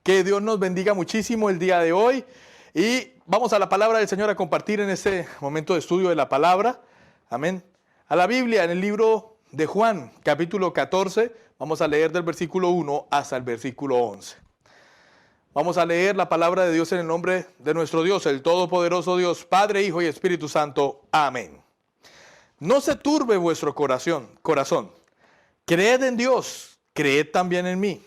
Que Dios nos bendiga muchísimo el día de hoy y vamos a la palabra del Señor a compartir en este momento de estudio de la palabra. Amén. A la Biblia en el libro de Juan, capítulo 14, vamos a leer del versículo 1 hasta el versículo 11. Vamos a leer la palabra de Dios en el nombre de nuestro Dios, el Todopoderoso Dios, Padre, Hijo y Espíritu Santo. Amén. No se turbe vuestro corazón. Creed en Dios, creed también en mí.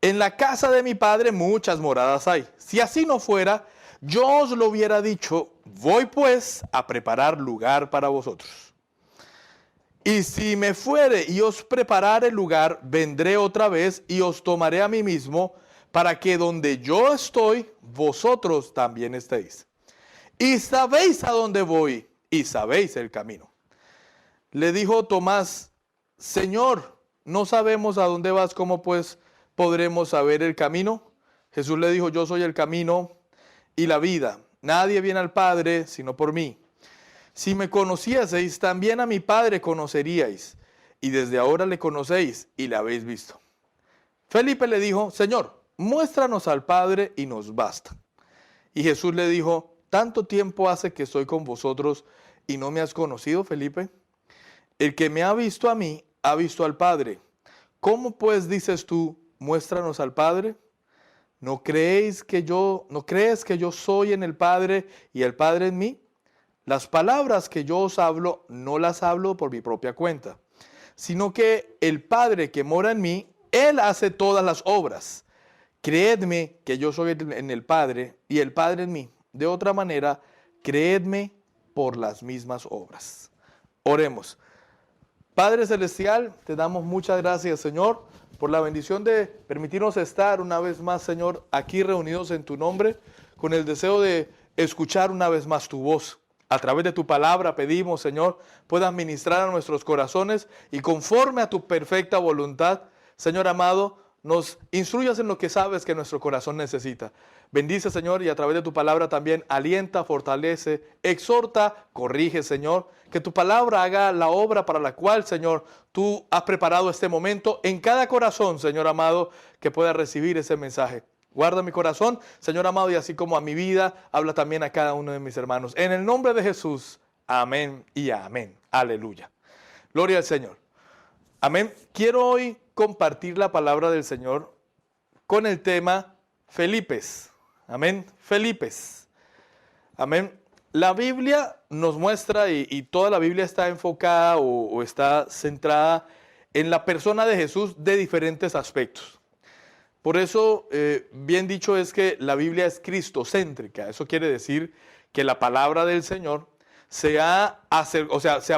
En la casa de mi Padre muchas moradas hay. Si así no fuera, yo os lo hubiera dicho. Voy pues a preparar lugar para vosotros. Y si me fuere y os preparare lugar, vendré otra vez y os tomaré a mí mismo, para que donde yo estoy, vosotros también estéis. Y sabéis a dónde voy, y sabéis el camino. Le dijo Tomás: Señor, no sabemos a dónde vas, ¿cómo pues podremos saber el camino? Jesús le dijo: yo soy el camino y la vida. Nadie viene al Padre sino por mí. Si me conocieseis, también a mi Padre conoceríais, y desde ahora le conocéis y le habéis visto. Felipe le dijo: Señor, muéstranos al Padre y nos basta. Y Jesús le dijo: ¿tanto tiempo hace que estoy con vosotros y no me has conocido, Felipe? El que me ha visto a mí, ha visto al Padre. ¿Cómo pues dices tú: muéstranos al Padre? ¿No crees que yo soy en el Padre y el Padre en mí? Las palabras que yo os hablo, no las hablo por mi propia cuenta, sino que el Padre que mora en mí, Él hace todas las obras. Creedme que yo soy en el Padre y el Padre en mí. De otra manera, creedme por las mismas obras. Oremos. Padre Celestial, te damos muchas gracias, Señor, por la bendición de permitirnos estar una vez más, Señor, aquí reunidos en tu nombre, con el deseo de escuchar una vez más tu voz. A través de tu palabra pedimos, Señor, puedas ministrar a nuestros corazones y conforme a tu perfecta voluntad, Señor amado, nos instruyas en lo que sabes que nuestro corazón necesita. Bendice, Señor, y a través de tu palabra también alienta, fortalece, exhorta, corrige, Señor. Que tu palabra haga la obra para la cual, Señor, tú has preparado este momento en cada corazón, Señor amado, que pueda recibir ese mensaje. Guarda mi corazón, Señor amado, y así como a mi vida, habla también a cada uno de mis hermanos. En el nombre de Jesús, amén y amén. Aleluya. Gloria al Señor. Amén. Quiero hoy compartir la palabra del Señor con el tema Felipes. Amén. Felipes. Amén. La Biblia nos muestra, y toda la Biblia está enfocada o está centrada en la persona de Jesús de diferentes aspectos. Por eso, bien dicho es que la Biblia es cristocéntrica. Eso quiere decir que la palabra del Señor se ha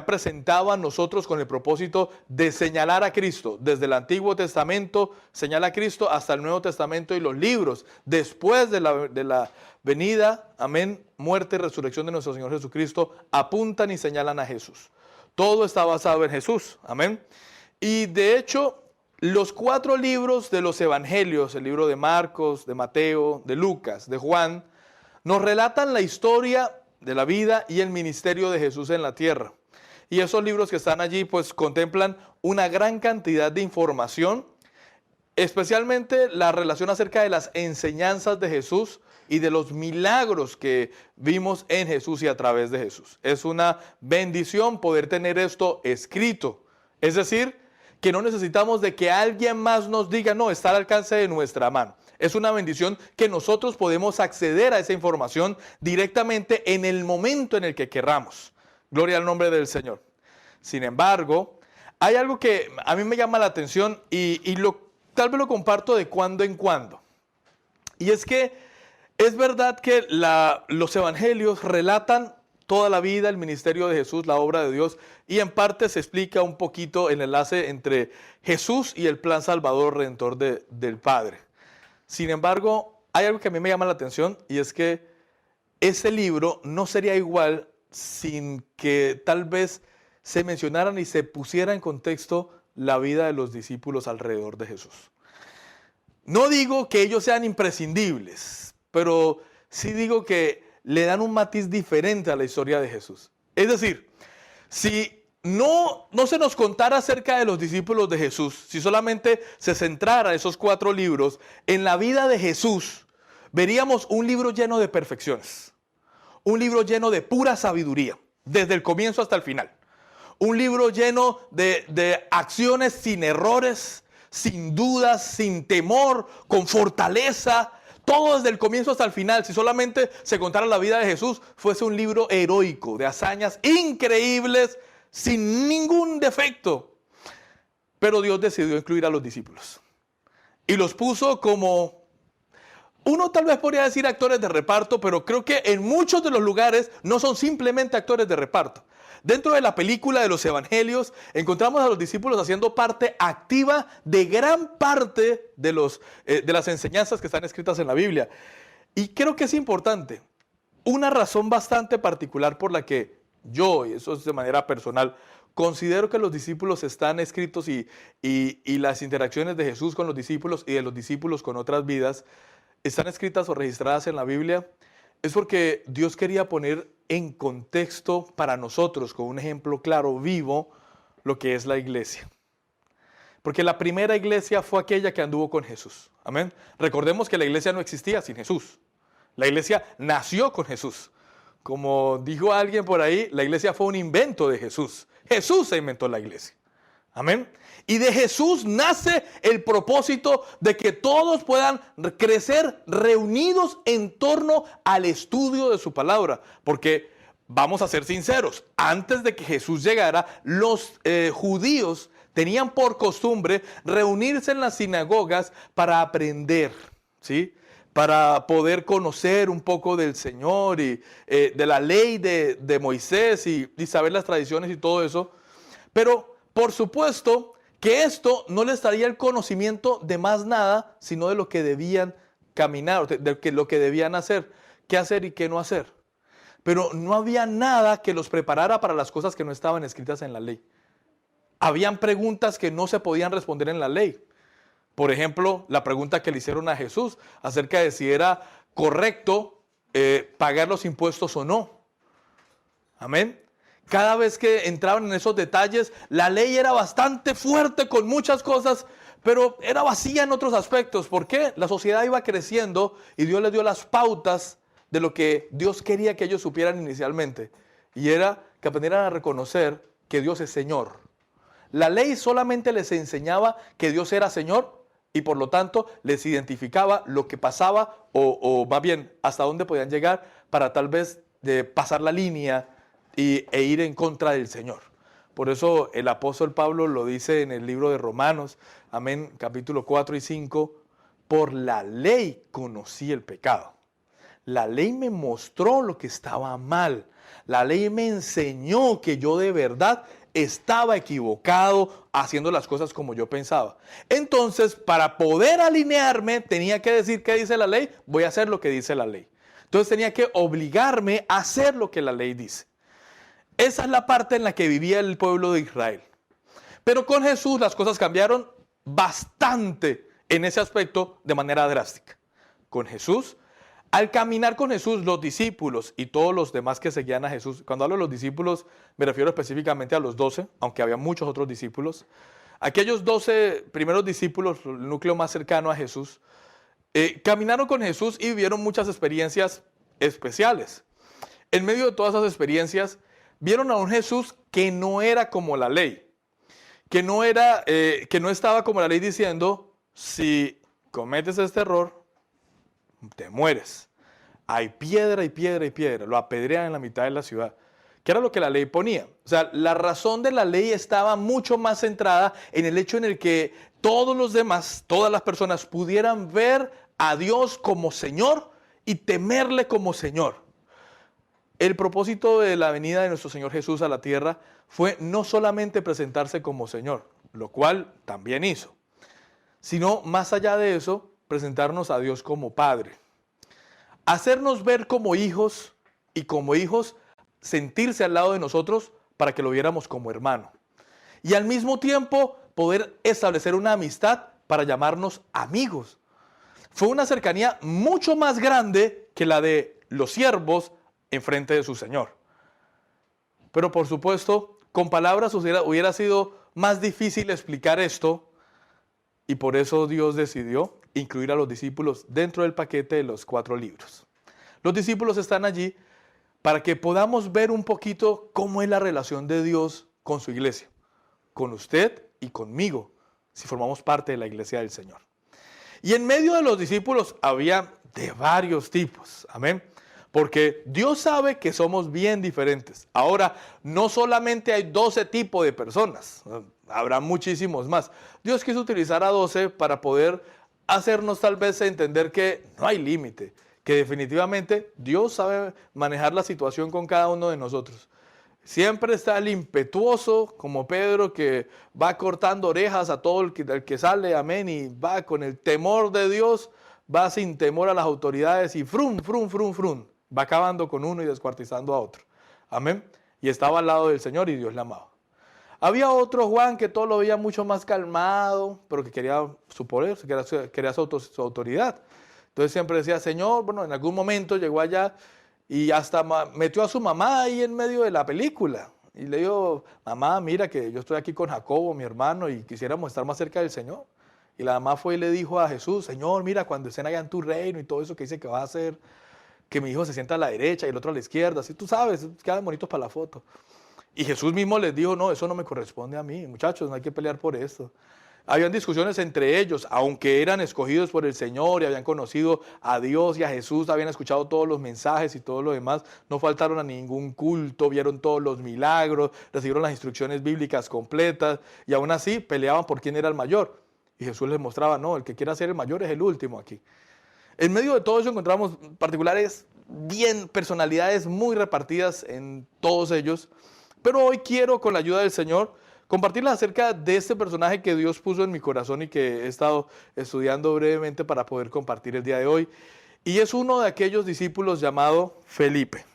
presentado a nosotros con el propósito de señalar a Cristo. Desde el Antiguo Testamento señala a Cristo hasta el Nuevo Testamento y los libros después de la venida, amén, muerte y resurrección de nuestro Señor Jesucristo, apuntan y señalan a Jesús. Todo está basado en Jesús, amén. Y de hecho, los 4 libros de los evangelios, el libro de Marcos, de Mateo, de Lucas, de Juan, nos relatan la historia de la vida y el ministerio de Jesús en la tierra. Y esos libros que están allí pues contemplan una gran cantidad de información, especialmente la relación acerca de las enseñanzas de Jesús y de los milagros que vimos en Jesús y a través de Jesús. Es una bendición poder tener esto escrito. Es decir, que no necesitamos de que alguien más nos diga, no, está al alcance de nuestra mano. Es una bendición que nosotros podemos acceder a esa información directamente en el momento en el que querramos. Gloria al nombre del Señor. Sin embargo, hay algo que a mí me llama la atención y tal vez lo comparto de cuando en cuando. Y es que es verdad que los evangelios relatan toda la vida, el ministerio de Jesús, la obra de Dios, y en parte se explica un poquito el enlace entre Jesús y el plan salvador redentor del Padre. Sin embargo, hay algo que a mí me llama la atención y es que ese libro no sería igual sin que tal vez se mencionaran y se pusiera en contexto la vida de los discípulos alrededor de Jesús. No digo que ellos sean imprescindibles, pero sí digo que le dan un matiz diferente a la historia de Jesús. Es decir, si no se nos contara acerca de los discípulos de Jesús, si solamente se centrara esos 4 libros en la vida de Jesús, veríamos un libro lleno de perfecciones, un libro lleno de pura sabiduría, desde el comienzo hasta el final. Un libro lleno de acciones sin errores, sin dudas, sin temor, con fortaleza. Todo desde el comienzo hasta el final. Si solamente se contara la vida de Jesús, fuese un libro heroico, de hazañas increíbles, sin ningún defecto. Pero Dios decidió incluir a los discípulos. Y los puso como, uno tal vez podría decir actores de reparto, pero creo que en muchos de los lugares no son simplemente actores de reparto. Dentro de la película de los evangelios encontramos a los discípulos haciendo parte activa de gran parte de las enseñanzas que están escritas en la Biblia. Y creo que es importante, una razón bastante particular por la que yo, y eso es de manera personal, considero que los discípulos están escritos y las interacciones de Jesús con los discípulos y de los discípulos con otras vidas están escritas o registradas en la Biblia, es porque Dios quería poner en contexto para nosotros, con un ejemplo claro, vivo, lo que es la iglesia. Porque la primera iglesia fue aquella que anduvo con Jesús. Amén. Recordemos que la iglesia no existía sin Jesús. La iglesia nació con Jesús. Como dijo alguien por ahí, la iglesia fue un invento de Jesús. Jesús se inventó la iglesia. Amén. Y de Jesús nace el propósito de que todos puedan crecer reunidos en torno al estudio de su palabra. Porque vamos a ser sinceros, antes de que Jesús llegara, los judíos tenían por costumbre reunirse en las sinagogas para aprender, ¿sí? Para poder conocer un poco del Señor y de la ley de Moisés y saber las tradiciones y todo eso. Pero, por supuesto, que esto no les daría el conocimiento de más nada, sino de lo que debían caminar, de lo que debían hacer, qué hacer y qué no hacer. Pero no había nada que los preparara para las cosas que no estaban escritas en la ley. Habían preguntas que no se podían responder en la ley. Por ejemplo, la pregunta que le hicieron a Jesús acerca de si era correcto pagar los impuestos o no. Amén. Cada vez que entraban en esos detalles, la ley era bastante fuerte con muchas cosas, pero era vacía en otros aspectos. ¿Por qué? La sociedad iba creciendo y Dios les dio las pautas de lo que Dios quería que ellos supieran inicialmente. Y era que aprendieran a reconocer que Dios es Señor. La ley solamente les enseñaba que Dios era Señor y por lo tanto les identificaba lo que pasaba o más bien hasta dónde podían llegar para tal vez pasar la línea e ir en contra del Señor. Por eso el apóstol Pablo lo dice en el libro de Romanos, amén, capítulo 4 y 5, por la ley conocí el pecado. La ley me mostró lo que estaba mal. La ley me enseñó que yo de verdad estaba equivocado haciendo las cosas como yo pensaba. Entonces, para poder alinearme, tenía que decir qué dice la ley, voy a hacer lo que dice la ley. Entonces tenía que obligarme a hacer lo que la ley dice. Esa es la parte en la que vivía el pueblo de Israel. Pero con Jesús las cosas cambiaron bastante en ese aspecto de manera drástica. Con Jesús, al caminar con Jesús, los discípulos y todos los demás que seguían a Jesús, cuando hablo de los discípulos me refiero específicamente a los 12, aunque había muchos otros discípulos, aquellos 12 primeros discípulos, el núcleo más cercano a Jesús, caminaron con Jesús y vivieron muchas experiencias especiales. En medio de todas esas experiencias, vieron a un Jesús que no era como la ley, que no estaba como la ley diciendo, si cometes este error, te mueres. Hay piedra y piedra y piedra, lo apedrean en la mitad de la ciudad. ¿Qué era lo que la ley ponía? O sea, la razón de la ley estaba mucho más centrada en el hecho en el que todos los demás, todas las personas pudieran ver a Dios como Señor y temerle como Señor. El propósito de la venida de nuestro Señor Jesús a la tierra fue no solamente presentarse como Señor, lo cual también hizo, sino más allá de eso, presentarnos a Dios como Padre. Hacernos ver como hijos y como hijos sentirse al lado de nosotros para que lo viéramos como hermano. Y al mismo tiempo poder establecer una amistad para llamarnos amigos. Fue una cercanía mucho más grande que la de los siervos en frente de su Señor. Pero por supuesto, con palabras hubiera sido más difícil explicar esto, y por eso Dios decidió incluir a los discípulos dentro del paquete de los 4 libros. Los discípulos están allí para que podamos ver un poquito cómo es la relación de Dios con su iglesia, con usted y conmigo, si formamos parte de la iglesia del Señor. Y en medio de los discípulos había de varios tipos, amén. Porque Dios sabe que somos bien diferentes. Ahora, no solamente hay 12 tipos de personas, habrá muchísimos más. Dios quiso utilizar a 12 para poder hacernos tal vez entender que no hay límite, que definitivamente Dios sabe manejar la situación con cada uno de nosotros. Siempre está el impetuoso, como Pedro, que va cortando orejas a todo el que sale, amén, y va con el temor de Dios, va sin temor a las autoridades y frum, frum, frum, frum. Va acabando con uno y descuartizando a otro. Amén. Y estaba al lado del Señor y Dios le amaba. Había otro Juan que todo lo veía mucho más calmado, pero que quería su poder, quería su autoridad. Entonces siempre decía, Señor, bueno, en algún momento llegó allá y hasta metió a su mamá ahí en medio de la película. Y le dijo, mamá, mira que yo estoy aquí con Jacobo, mi hermano, y quisiéramos estar más cerca del Señor. Y la mamá fue y le dijo a Jesús, Señor, mira, cuando estén allá en tu reino y todo eso que dice que va a hacer, que mi hijo se sienta a la derecha y el otro a la izquierda, así tú sabes, quedan bonitos para la foto. Y Jesús mismo les dijo, no, eso no me corresponde a mí, muchachos, no hay que pelear por esto. Habían discusiones entre ellos, aunque eran escogidos por el Señor y habían conocido a Dios y a Jesús, habían escuchado todos los mensajes y todo lo demás, no faltaron a ningún culto, vieron todos los milagros, recibieron las instrucciones bíblicas completas y aún así peleaban por quién era el mayor. Y Jesús les mostraba, no, el que quiera ser el mayor es el último aquí. En medio de todo eso encontramos particulares, personalidades muy repartidas en todos ellos. Pero hoy quiero, con la ayuda del Señor, compartirles acerca de este personaje que Dios puso en mi corazón y que he estado estudiando brevemente para poder compartir el día de hoy. Y es uno de aquellos discípulos llamado Felipe.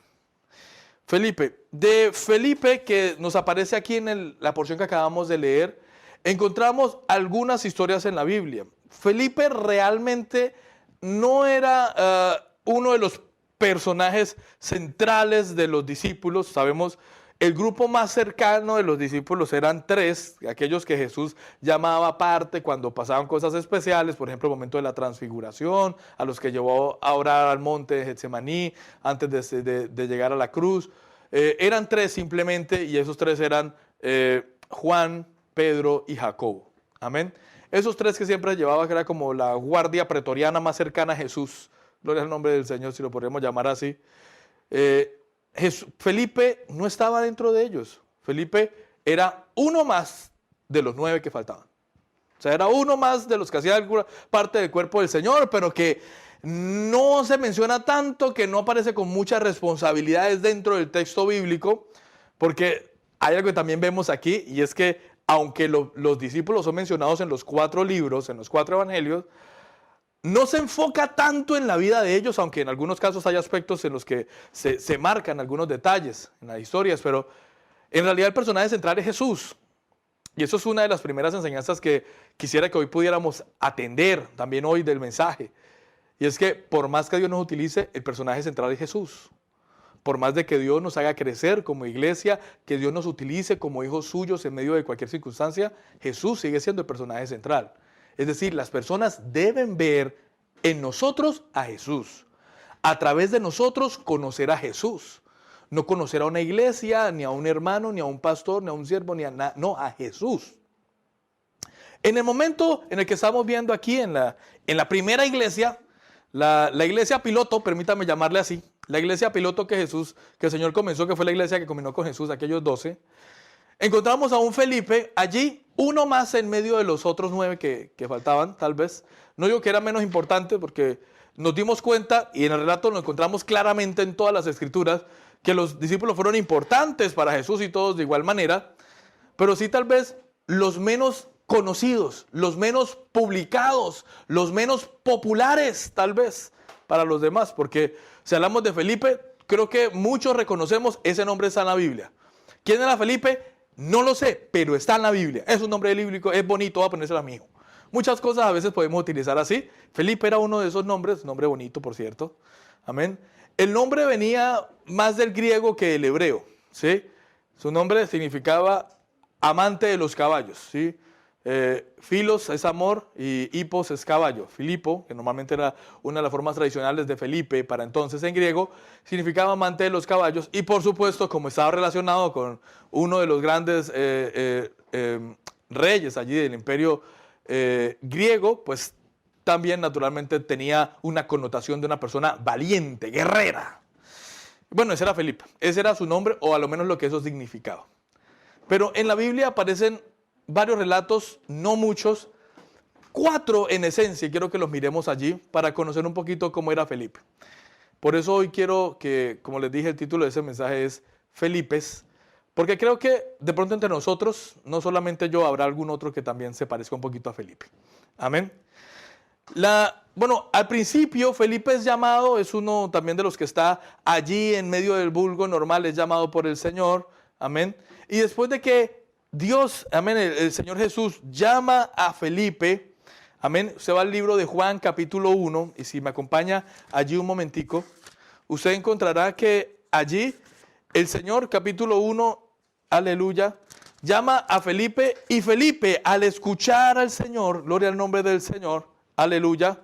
De Felipe, que nos aparece aquí en la porción que acabamos de leer, encontramos algunas historias en la Biblia. Felipe realmente no era uno de los personajes centrales de los discípulos. Sabemos, el grupo más cercano de los discípulos eran 3, aquellos que Jesús llamaba aparte cuando pasaban cosas especiales, por ejemplo, el momento de la transfiguración, a los que llevó a orar al monte de Getsemaní antes de llegar a la cruz. Eran 3 simplemente, y esos 3 eran Juan, Pedro y Jacobo. Amén. Esos 3 que siempre llevaba, que era como la guardia pretoriana más cercana a Jesús. Gloria al nombre del Señor, si lo podríamos llamar así. Felipe no estaba dentro de ellos. Felipe era uno más de los 9 que faltaban. O sea, era uno más de los que hacían parte del cuerpo del Señor, pero que no se menciona tanto, que no aparece con muchas responsabilidades dentro del texto bíblico, porque hay algo que también vemos aquí, y es que aunque los discípulos son mencionados en los 4 libros, en los 4 evangelios, no se enfoca tanto en la vida de ellos, aunque en algunos casos hay aspectos en los que se marcan algunos detalles en las historias, pero en realidad el personaje central es Jesús. Y eso es una de las primeras enseñanzas que quisiera que hoy pudiéramos atender también hoy del mensaje. Y es que por más que Dios nos utilice, el personaje central es Jesús. Por más de que Dios nos haga crecer como iglesia, que Dios nos utilice como hijos suyos en medio de cualquier circunstancia, Jesús sigue siendo el personaje central. Es decir, las personas deben ver en nosotros a Jesús. A través de nosotros conocer a Jesús. No conocer a una iglesia, ni a un hermano, ni a un pastor, ni a un siervo, no, a Jesús. En el momento en el que estamos viendo aquí en la primera iglesia, la iglesia piloto, permítame llamarle así, la iglesia piloto que el Señor comenzó, que fue la iglesia que combinó con Jesús, aquellos 12, encontramos a un Felipe allí, uno más en medio de los otros 9 que faltaban, tal vez. No digo que era menos importante, porque nos dimos cuenta, y en el relato lo encontramos claramente en todas las escrituras, que los discípulos fueron importantes para Jesús y todos de igual manera, pero sí tal vez los menos conocidos, los menos publicados, los menos populares tal vez para los demás, porque si hablamos de Felipe, creo que muchos reconocemos ese nombre, está en la Biblia. ¿Quién era Felipe? No lo sé, pero está en la Biblia. Es un nombre bíblico, es bonito, voy a ponérselo a mi hijo. Muchas cosas a veces podemos utilizar así. Felipe era uno de esos nombres, nombre bonito por cierto. Amén. El nombre venía más del griego que del hebreo, ¿sí? Su nombre significaba amante de los caballos, ¿sí? Filos es amor y hipos es caballo. Filipo, que normalmente era una de las formas tradicionales de Felipe para entonces en griego, significaba amante de los caballos. Y por supuesto, como estaba relacionado con uno de los grandes reyes allí del imperio griego, pues también naturalmente tenía una connotación de una persona valiente, guerrera. Bueno, ese era Felipe, ese era su nombre, o a lo menos lo que eso significaba. Pero en la Biblia aparecen varios relatos, no muchos, 4 en esencia, y quiero que los miremos allí para conocer un poquito cómo era Felipe. Por eso hoy quiero que, como les dije, el título de ese mensaje es Felipes, porque creo que de pronto entre nosotros, no solamente yo, habrá algún otro que también se parezca un poquito a Felipe. Amén. Bueno, al principio Felipe es llamado, es uno también de los que está allí en medio del vulgo normal, es llamado por el Señor. Amén. Y después de que Dios, amén, el Señor Jesús llama a Felipe, amén, usted va al libro de Juan capítulo 1, y si me acompaña allí un momentico, usted encontrará que allí el Señor capítulo 1, aleluya, llama a Felipe, y Felipe al escuchar al Señor, gloria al nombre del Señor, aleluya,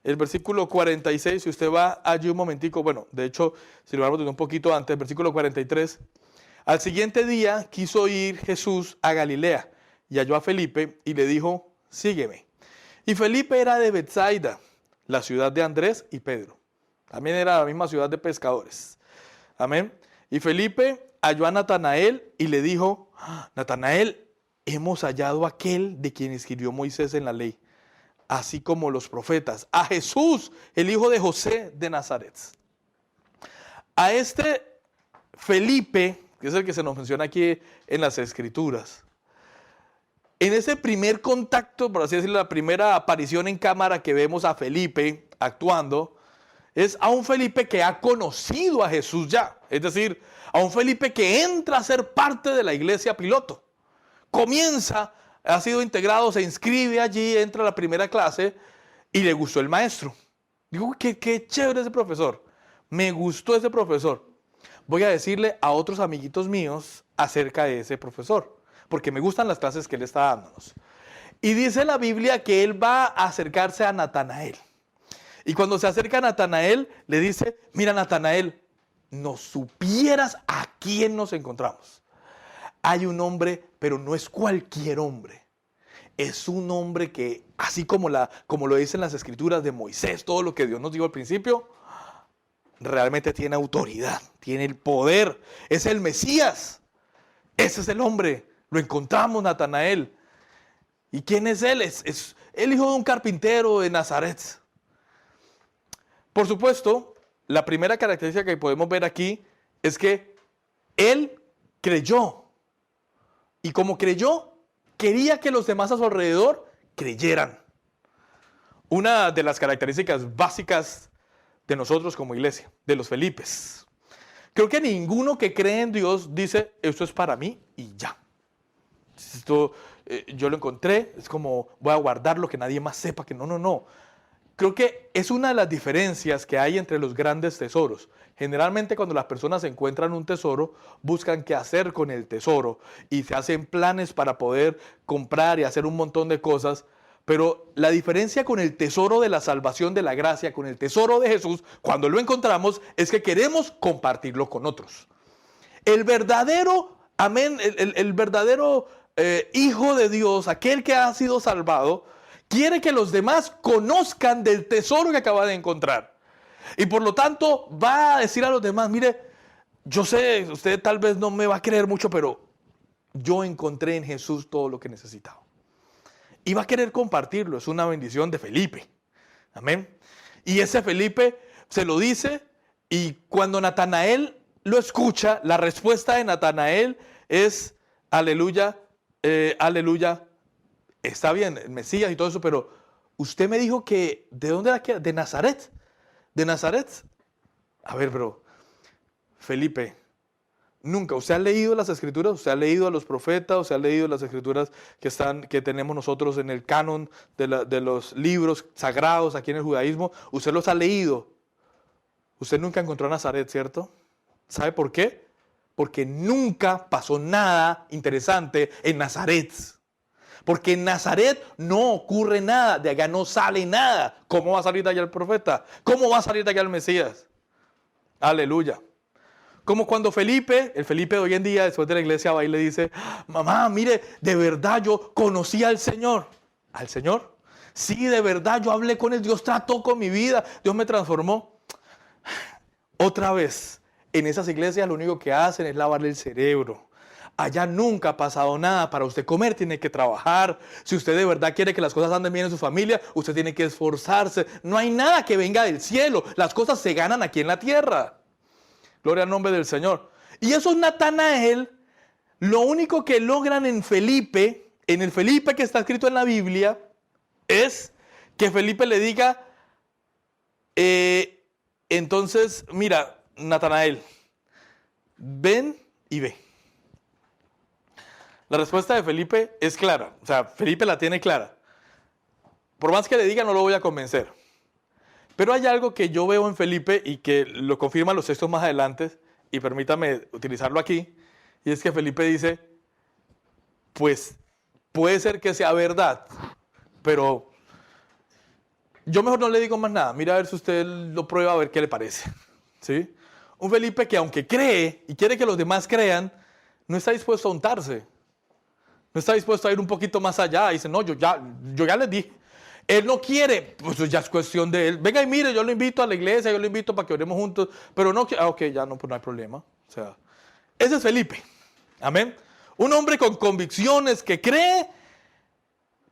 el versículo 46, si usted va allí un momentico, bueno, de hecho, si lo vamos desde un poquito antes, versículo 43, al siguiente día quiso ir Jesús a Galilea y halló a Felipe y le dijo, sígueme. Y Felipe era de Betsaida, la ciudad de Andrés y Pedro. También era la misma ciudad de pescadores. Amén. Y Felipe halló a Natanael y le dijo, Natanael, hemos hallado a aquel de quien escribió Moisés en la ley, así como los profetas, a Jesús, el hijo de José de Nazaret. A este Felipe, que es el que se nos menciona aquí en las Escrituras, en ese primer contacto, por así decirlo, la primera aparición en cámara que vemos a Felipe actuando, es a un Felipe que ha conocido a Jesús ya. Es decir, a un Felipe que entra a ser parte de la iglesia piloto. Comienza, ha sido integrado, se inscribe allí, entra a la primera clase y le gustó el maestro. Digo, qué chévere ese profesor. Me gustó ese profesor. Voy a decirle a otros amiguitos míos acerca de ese profesor, porque me gustan las clases que él está dándonos. Y dice la Biblia que él va a acercarse a Natanael. Y cuando se acerca a Natanael, le dice, mira Natanael, no supieras a quién nos encontramos. Hay un hombre, pero no es cualquier hombre. Es un hombre que, así como lo dicen las escrituras de Moisés, todo lo que Dios nos dijo al principio, realmente tiene autoridad, tiene el poder, es el Mesías, ese es el hombre, lo encontramos Natanael. ¿Y quién es él? Es el hijo de un carpintero de Nazaret. Por supuesto, la primera característica que podemos ver aquí es que él creyó, y como creyó, quería que los demás a su alrededor creyeran. Una de las características básicas de nosotros como iglesia, de los Felipes. Creo que ninguno que cree en Dios dice, esto es para mí y ya. Esto yo lo encontré, es como voy a guardarlo, que nadie más sepa que no. Creo que es una de las diferencias que hay entre los grandes tesoros. Generalmente cuando las personas encuentran un tesoro, buscan qué hacer con el tesoro y se hacen planes para poder comprar y hacer un montón de cosas. Pero la diferencia con el tesoro de la salvación, de la gracia, con el tesoro de Jesús, cuando lo encontramos, es que queremos compartirlo con otros. El verdadero, amén, el verdadero Hijo de Dios, aquel que ha sido salvado, quiere que los demás conozcan del tesoro que acaba de encontrar. Y por lo tanto va a decir a los demás, mire, yo sé, usted tal vez no me va a creer mucho, pero yo encontré en Jesús todo lo que necesitaba. Y va a querer compartirlo, es una bendición de Felipe. Amén. Y ese Felipe se lo dice, y cuando Natanael lo escucha, la respuesta de Natanael es, aleluya, aleluya, está bien, el Mesías y todo eso, pero usted me dijo que, ¿de dónde era que? De Nazaret. ¿De Nazaret? A ver, pero, Felipe, nunca, ¿usted ha leído las escrituras? ¿Usted ha leído a los profetas? ¿Usted ha leído las escrituras que tenemos nosotros en el canon de los libros sagrados aquí en el judaísmo? ¿Usted los ha leído? Usted nunca encontró a Nazaret, ¿cierto? ¿Sabe por qué? Porque nunca pasó nada interesante en Nazaret. Porque en Nazaret no ocurre nada, de allá no sale nada. ¿Cómo va a salir de allá el profeta? ¿Cómo va a salir de allá el Mesías? Aleluya. Como cuando Felipe, el Felipe de hoy en día, después de la iglesia va y le dice, mamá, mire, de verdad yo conocí al Señor. ¿Al Señor? Sí, de verdad yo hablé con Él, Dios trató con mi vida, Dios me transformó. Otra vez, en esas iglesias lo único que hacen es lavarle el cerebro. Allá nunca ha pasado nada. Para usted comer tiene que trabajar. Si usted de verdad quiere que las cosas anden bien en su familia, usted tiene que esforzarse. No hay nada que venga del cielo. Las cosas se ganan aquí en la tierra. Gloria al nombre del Señor. Y esos Natanael, lo único que logran en Felipe, en el Felipe que está escrito en la Biblia, es que Felipe le diga, entonces, mira, Natanael, ven y ve. La respuesta de Felipe es clara, o sea, Felipe la tiene clara. Por más que le diga, no lo voy a convencer. Pero hay algo que yo veo en Felipe y que lo confirman los textos más adelante, y permítame utilizarlo aquí, y es que Felipe dice, pues puede ser que sea verdad, pero yo mejor no le digo más nada. Mira a ver si usted lo prueba, a ver qué le parece. ¿Sí? Un Felipe que aunque cree y quiere que los demás crean, no está dispuesto a untarse. No está dispuesto a ir un poquito más allá. Dice, no, yo ya les dije. Él no quiere, pues ya es cuestión de él. Venga y mire, yo lo invito a la iglesia, yo lo invito para que oremos juntos. Pero no, ok, ya no, pues no hay problema. O sea, ese es Felipe. Amén. Un hombre con convicciones que cree,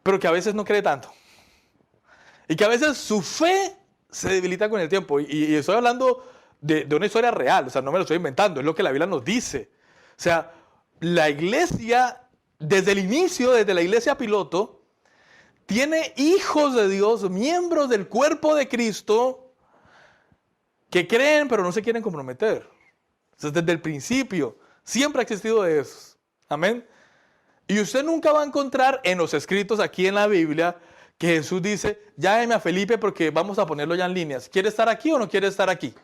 pero que a veces no cree tanto. Y que a veces su fe se debilita con el tiempo. Y estoy hablando de una historia real, o sea, no me lo estoy inventando, es lo que la Biblia nos dice. O sea, la iglesia, desde el inicio, desde la iglesia piloto, tiene hijos de Dios, miembros del cuerpo de Cristo, que creen pero no se quieren comprometer. Entonces, desde el principio, siempre ha existido de eso. Amén. Y usted nunca va a encontrar en los escritos aquí en la Biblia que Jesús dice, llámeme a Felipe porque vamos a ponerlo ya en líneas. ¿Quiere estar aquí o no quiere estar aquí?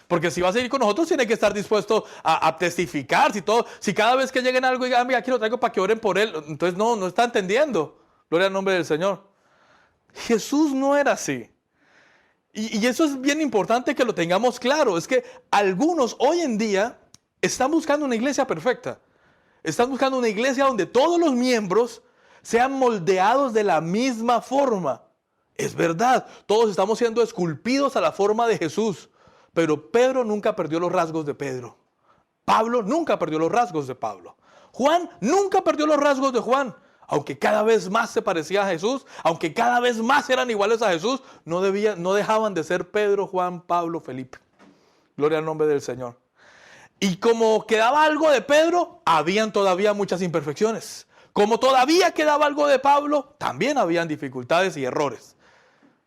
Porque si va a seguir con nosotros, tiene que estar dispuesto a testificar. Si cada vez que lleguen algo, digan, mira, aquí lo traigo para que oren por él. Entonces no está entendiendo. Gloria al nombre del Señor. Jesús no era así. Y eso es bien importante que lo tengamos claro. Es que algunos hoy en día están buscando una iglesia perfecta. Están buscando una iglesia donde todos los miembros sean moldeados de la misma forma. Es verdad, todos estamos siendo esculpidos a la forma de Jesús. Pero Pedro nunca perdió los rasgos de Pedro. Pablo nunca perdió los rasgos de Pablo. Juan nunca perdió los rasgos de Juan. Aunque cada vez más se parecía a Jesús, aunque cada vez más eran iguales a Jesús, no dejaban de ser Pedro, Juan, Pablo, Felipe. Gloria al nombre del Señor. Y como quedaba algo de Pedro, habían todavía muchas imperfecciones. Como todavía quedaba algo de Pablo, también habían dificultades y errores.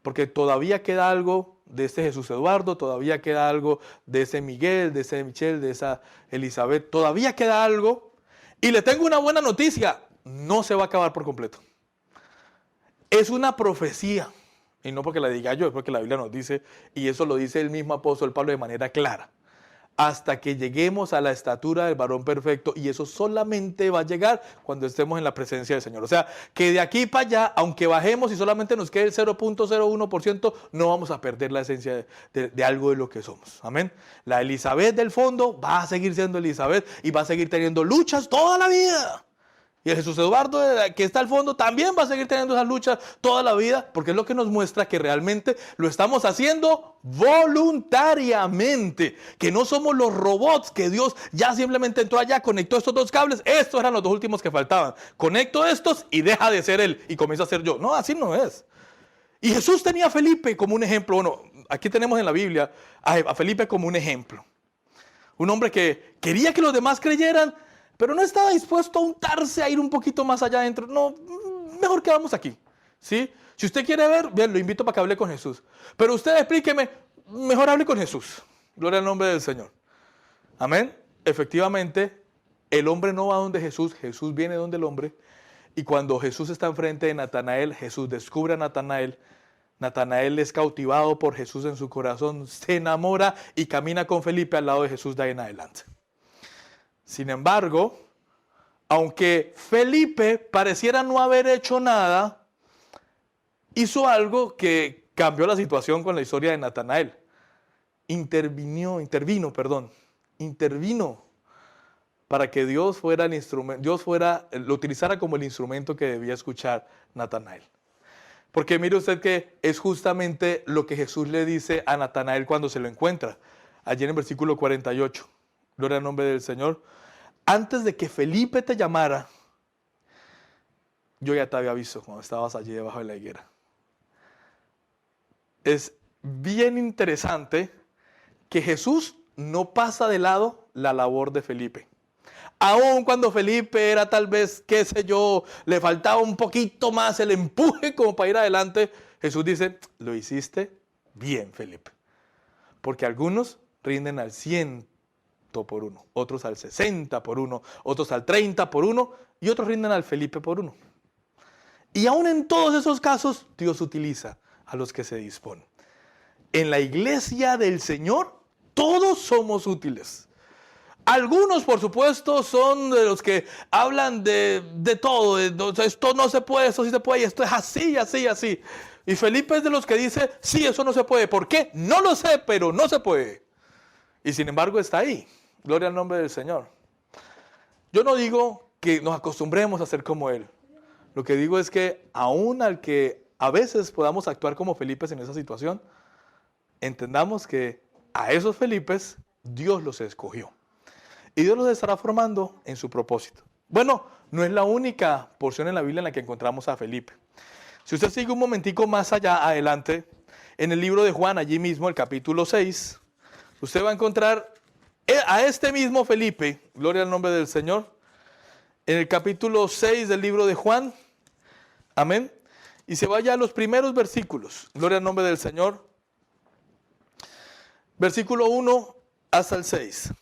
Porque todavía queda algo de ese Jesús Eduardo, todavía queda algo de ese Miguel, de ese Michelle, de esa Elizabeth, todavía queda algo. Y le tengo una buena noticia, no se va a acabar por completo. Es una profecía, y no porque la diga yo, es porque la Biblia nos dice, y eso lo dice el mismo apóstol Pablo de manera clara. Hasta que lleguemos a la estatura del varón perfecto, y eso solamente va a llegar cuando estemos en la presencia del Señor. O sea, que de aquí para allá, aunque bajemos y solamente nos quede el 0.01%, no vamos a perder la esencia de algo de lo que somos. Amén. La Elizabeth del fondo va a seguir siendo Elizabeth y va a seguir teniendo luchas toda la vida. Y el Jesús Eduardo, que está al fondo, también va a seguir teniendo esas luchas toda la vida, porque es lo que nos muestra que realmente lo estamos haciendo voluntariamente, que no somos los robots, que Dios ya simplemente entró allá, conectó estos dos cables, estos eran los dos últimos que faltaban. Conecto estos y deja de ser él y comienza a ser yo. No, así no es. Y Jesús tenía a Felipe como un ejemplo. Bueno, aquí tenemos en la Biblia a Felipe como un ejemplo. Un hombre que quería que los demás creyeran, pero no estaba dispuesto a untarse, a ir un poquito más allá adentro. No, mejor quedamos aquí. ¿Sí? Si usted quiere ver, bien, lo invito para que hable con Jesús. Pero usted explíqueme, mejor hable con Jesús. Gloria al nombre del Señor. Amén. Efectivamente, el hombre no va donde Jesús, Jesús viene donde el hombre. Y cuando Jesús está enfrente de Natanael, Jesús descubre a Natanael. Natanael es cautivado por Jesús en su corazón, se enamora y camina con Felipe al lado de Jesús de ahí en adelante. Sin embargo, aunque Felipe pareciera no haber hecho nada, hizo algo que cambió la situación con la historia de Natanael. Intervino para que Dios fuera el instrumento, lo utilizara como el instrumento que debía escuchar Natanael. Porque mire usted que es justamente lo que Jesús le dice a Natanael cuando se lo encuentra. Allí en el versículo 48. Gloria al nombre del Señor. Antes de que Felipe te llamara, yo ya te había visto cuando estabas allí debajo de la higuera. Es bien interesante que Jesús no pasa de lado la labor de Felipe. Aun cuando Felipe era tal vez, qué sé yo, le faltaba un poquito más el empuje como para ir adelante, Jesús dice, lo hiciste bien, Felipe. Porque algunos rinden al 100 por uno, otros al 60 por uno, otros al 30 por uno y otros rinden al Felipe por uno. Y aún en todos esos casos, Dios utiliza a los que se disponen. En la iglesia del Señor, todos somos útiles. Algunos, por supuesto, son de los que hablan de todo. Esto no se puede, esto sí se puede, y esto es así, así, así. Y Felipe es de los que dice, sí, eso no se puede. ¿Por qué? No lo sé, pero no se puede. Y sin embargo está ahí. Gloria al nombre del Señor. Yo no digo que nos acostumbremos a ser como Él. Lo que digo es que aún al que a veces podamos actuar como Felipes en esa situación, entendamos que a esos Felipes Dios los escogió. Y Dios los estará formando en su propósito. Bueno, no es la única porción en la Biblia en la que encontramos a Felipe. Si usted sigue un momentico más allá adelante, en el libro de Juan, allí mismo, el capítulo 6, usted va a encontrar a este mismo Felipe, gloria al nombre del Señor, en el capítulo 6 del libro de Juan, amén, y se vaya a los primeros versículos, gloria al nombre del Señor, versículo 1 hasta el 6.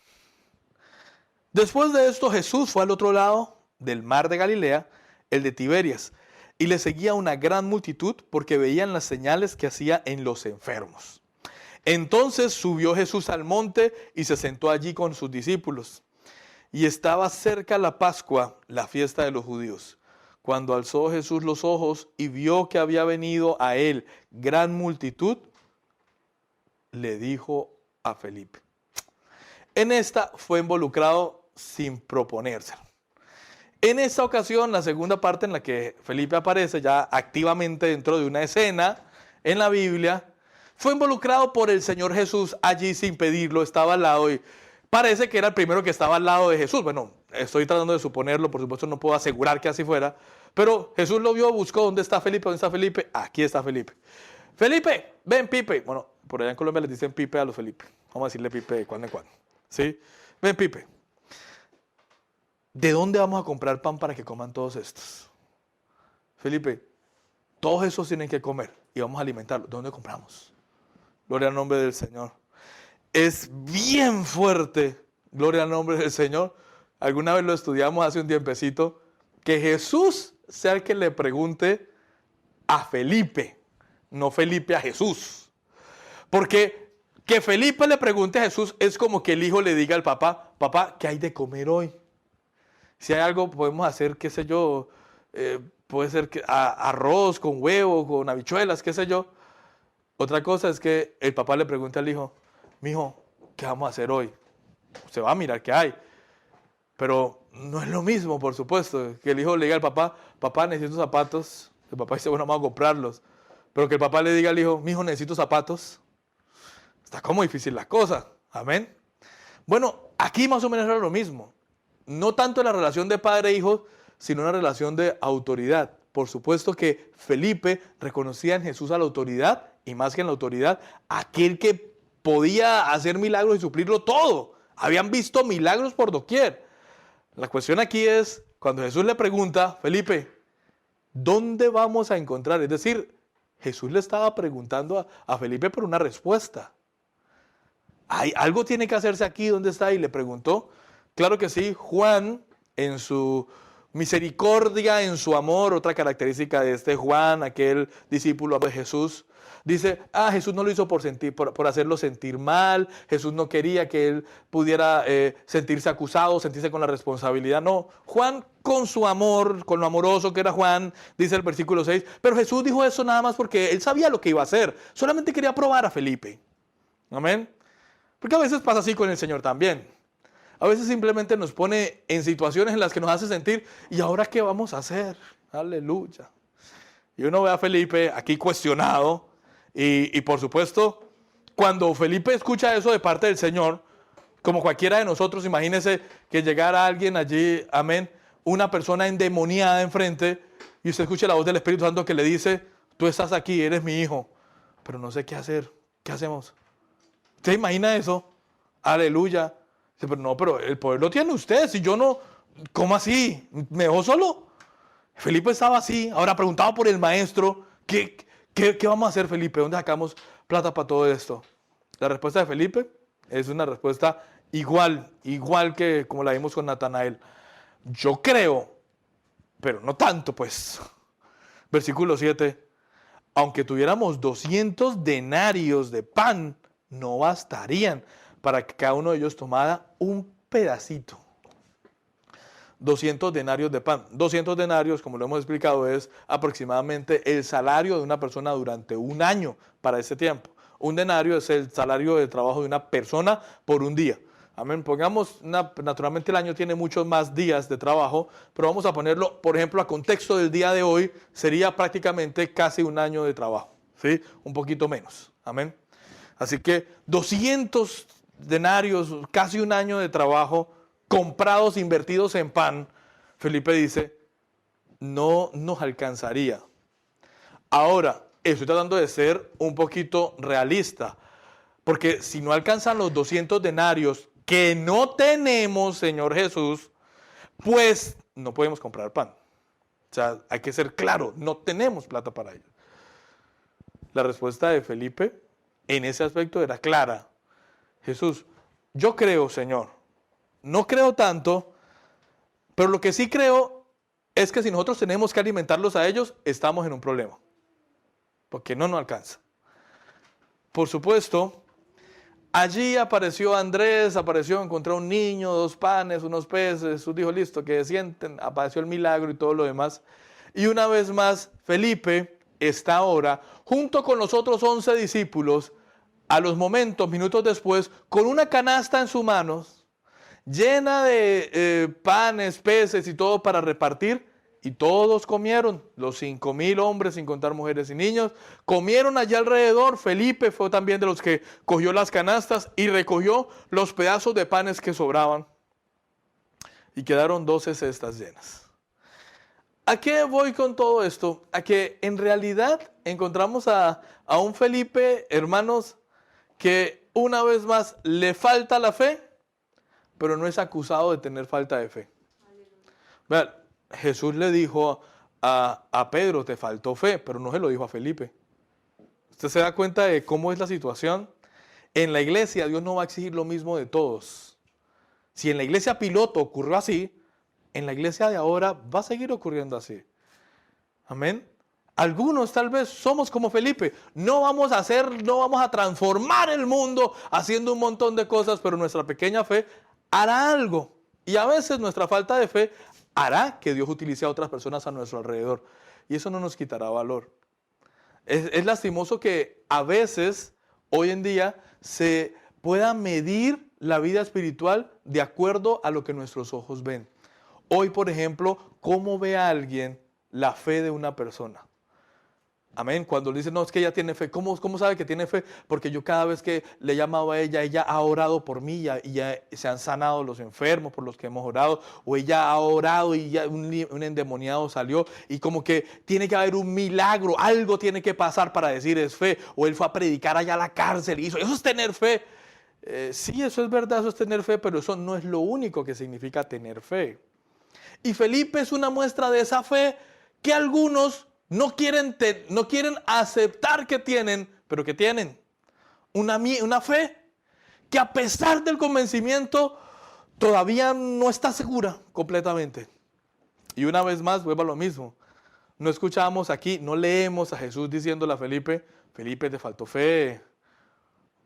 Después de esto Jesús fue al otro lado del mar de Galilea, el de Tiberias, y le seguía una gran multitud porque veían las señales que hacía en los enfermos. Entonces subió Jesús al monte y se sentó allí con sus discípulos. Y estaba cerca la Pascua, la fiesta de los judíos. Cuando alzó Jesús los ojos y vio que había venido a él gran multitud, le dijo a Felipe. En esta fue involucrado sin proponérselo. En esta ocasión, la segunda parte en la que Felipe aparece ya activamente dentro de una escena en la Biblia, fue involucrado por el Señor Jesús allí sin pedirlo, estaba al lado y parece que era el primero que estaba al lado de Jesús. Bueno, estoy tratando de suponerlo, por supuesto no puedo asegurar que así fuera, pero Jesús lo vio, buscó, ¿dónde está Felipe? ¿Dónde está Felipe? Aquí está Felipe. Felipe, ven Pipe. Bueno, por allá en Colombia les dicen Pipe a los Felipe. Vamos a decirle Pipe de cuando en cuando. ¿Sí? Ven Pipe. ¿De dónde vamos a comprar pan para que coman todos estos? Felipe, todos esos tienen que comer y vamos a alimentarlos. ¿De dónde compramos? Gloria al nombre del Señor. Es bien fuerte, gloria al nombre del Señor. Alguna vez lo estudiamos hace un tiempecito, que Jesús sea el que le pregunte a Felipe, no Felipe a Jesús. Porque que Felipe le pregunte a Jesús es como que el hijo le diga al papá, papá, ¿qué hay de comer hoy? Si hay algo podemos hacer, qué sé yo, puede ser que arroz con huevo, con habichuelas, qué sé yo. Otra cosa es que el papá le pregunta al hijo, mijo, ¿qué vamos a hacer hoy? Se va a mirar qué hay. Pero no es lo mismo, por supuesto, que el hijo le diga al papá, papá, necesito zapatos. El papá dice, bueno, vamos a comprarlos. Pero que el papá le diga al hijo, mijo, necesito zapatos. Está como difícil la cosa. Amén. Bueno, aquí más o menos era lo mismo. No tanto la relación de padre e hijo, sino una relación de autoridad. Por supuesto que Felipe reconocía en Jesús a la autoridad, y más que en la autoridad, aquel que podía hacer milagros y suplirlo todo. Habían visto milagros por doquier. La cuestión aquí es, cuando Jesús le pregunta, Felipe, ¿dónde vamos a encontrar? Es decir, Jesús le estaba preguntando a Felipe por una respuesta. Algo tiene que hacerse aquí, ¿dónde está? Y le preguntó. Claro que sí, Juan, en su misericordia en su amor, otra característica de este Juan, aquel discípulo de Jesús. Dice, Jesús no lo hizo por hacerlo sentir mal, Jesús no quería que él pudiera sentirse acusado, sentirse con la responsabilidad, no. Juan con su amor, con lo amoroso que era Juan, dice el versículo 6, pero Jesús dijo eso nada más porque él sabía lo que iba a hacer, solamente quería probar a Felipe. Amén. Porque a veces pasa así con el Señor también. A veces simplemente nos pone en situaciones en las que nos hace sentir, ¿y ahora qué vamos a hacer? Aleluya. Y uno ve a Felipe aquí cuestionado. Y por supuesto, cuando Felipe escucha eso de parte del Señor, como cualquiera de nosotros, imagínese que llegara alguien allí, amén, una persona endemoniada enfrente, y usted escucha la voz del Espíritu Santo que le dice, tú estás aquí, eres mi hijo, pero no sé qué hacer, ¿qué hacemos? ¿Usted imagina eso? Aleluya. Dice, pero no, pero el poder lo tiene usted, si yo no, ¿cómo así? ¿Me dejó solo? Felipe estaba así, ahora preguntaba por el maestro, ¿qué vamos a hacer, Felipe? ¿Dónde sacamos plata para todo esto? La respuesta de Felipe es una respuesta igual que como la vimos con Natanael. Yo creo, pero no tanto, pues. Versículo 7. Aunque tuviéramos 200 denarios de pan, no bastarían para que cada uno de ellos tomara un pedacito. 200 denarios de pan. 200 denarios, como lo hemos explicado, es aproximadamente el salario de una persona durante un año para ese tiempo. Un denario es el salario de trabajo de una persona por un día. Amén. Pongamos, naturalmente el año tiene muchos más días de trabajo, pero vamos a ponerlo, por ejemplo, a contexto del día de hoy, sería prácticamente casi un año de trabajo, ¿sí? Un poquito menos. Amén. Así que 200 denarios, casi un año de trabajo, comprados, invertidos en pan, Felipe dice, no nos alcanzaría. Ahora, estoy tratando de ser un poquito realista, porque si no alcanzan los 200 denarios que no tenemos, Señor Jesús, pues no podemos comprar pan. O sea, hay que ser claro, no tenemos plata para ello. La respuesta de Felipe en ese aspecto era clara. Jesús, yo creo, Señor, no creo tanto, pero lo que sí creo es que si nosotros tenemos que alimentarlos a ellos, estamos en un problema, porque no nos alcanza. Por supuesto, allí apareció Andrés, encontró un niño, 2 panes, unos peces. Jesús dijo, listo, que sienten, apareció el milagro y todo lo demás. Y una vez más, Felipe está ahora, junto con los otros 11 discípulos, a los momentos, minutos después, con una canasta en sus manos, llena de panes, peces y todo para repartir. Y todos comieron, los 5,000 hombres, sin contar mujeres y niños, comieron allá alrededor. Felipe fue también de los que cogió las canastas y recogió los pedazos de panes que sobraban. Y quedaron 12 cestas llenas. ¿A qué voy con todo esto? A que en realidad encontramos a un Felipe, hermanos, que una vez más le falta la fe, pero no es acusado de tener falta de fe. Vean, Jesús le dijo a Pedro, te faltó fe, pero no se lo dijo a Felipe. ¿Usted se da cuenta de cómo es la situación? En la iglesia Dios no va a exigir lo mismo de todos. Si en la iglesia piloto ocurrió así, en la iglesia de ahora va a seguir ocurriendo así. Amén. Algunos tal vez somos como Felipe. No vamos a transformar el mundo haciendo un montón de cosas, pero nuestra pequeña fe hará algo. Y a veces nuestra falta de fe hará que Dios utilice a otras personas a nuestro alrededor. Y eso no nos quitará valor. Es lastimoso que a veces, hoy en día, se pueda medir la vida espiritual de acuerdo a lo que nuestros ojos ven. Hoy, por ejemplo, ¿cómo ve a alguien la fe de una persona? Amén. Cuando le dicen, no, es que ella tiene fe. ¿Cómo sabe que tiene fe? Porque yo cada vez que le he llamado a ella ha orado por mí y ya se han sanado los enfermos por los que hemos orado. O ella ha orado y ya un endemoniado salió. Y como que tiene que haber un milagro, algo tiene que pasar para decir es fe. O él fue a predicar allá a la cárcel y hizo. Eso es tener fe. Sí, eso es verdad, eso es tener fe, pero eso no es lo único que significa tener fe. Y Felipe es una muestra de esa fe que algunos no quieren aceptar que tienen, pero que tienen una fe que a pesar del convencimiento todavía no está segura completamente. Y una vez más, vuelvo a lo mismo. No escuchamos aquí, no leemos a Jesús diciéndole a Felipe, Felipe, te faltó fe,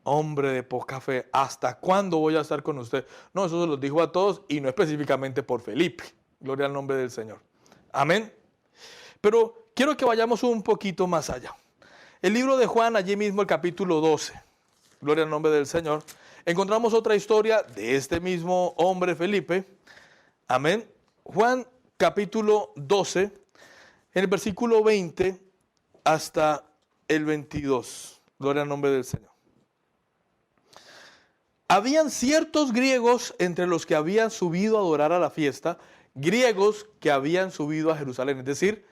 hombre de poca fe, ¿hasta cuándo voy a estar con usted? No, eso se lo dijo a todos y no específicamente por Felipe. Gloria al nombre del Señor. Amén. Pero quiero que vayamos un poquito más allá. El libro de Juan, allí mismo el capítulo 12, gloria al nombre del Señor, encontramos otra historia de este mismo hombre Felipe. Amén. Juan capítulo 12, en el versículo 20 hasta el 22. Gloria al nombre del Señor. Habían ciertos griegos entre los que habían subido a adorar a la fiesta, griegos que habían subido a Jerusalén, es decir,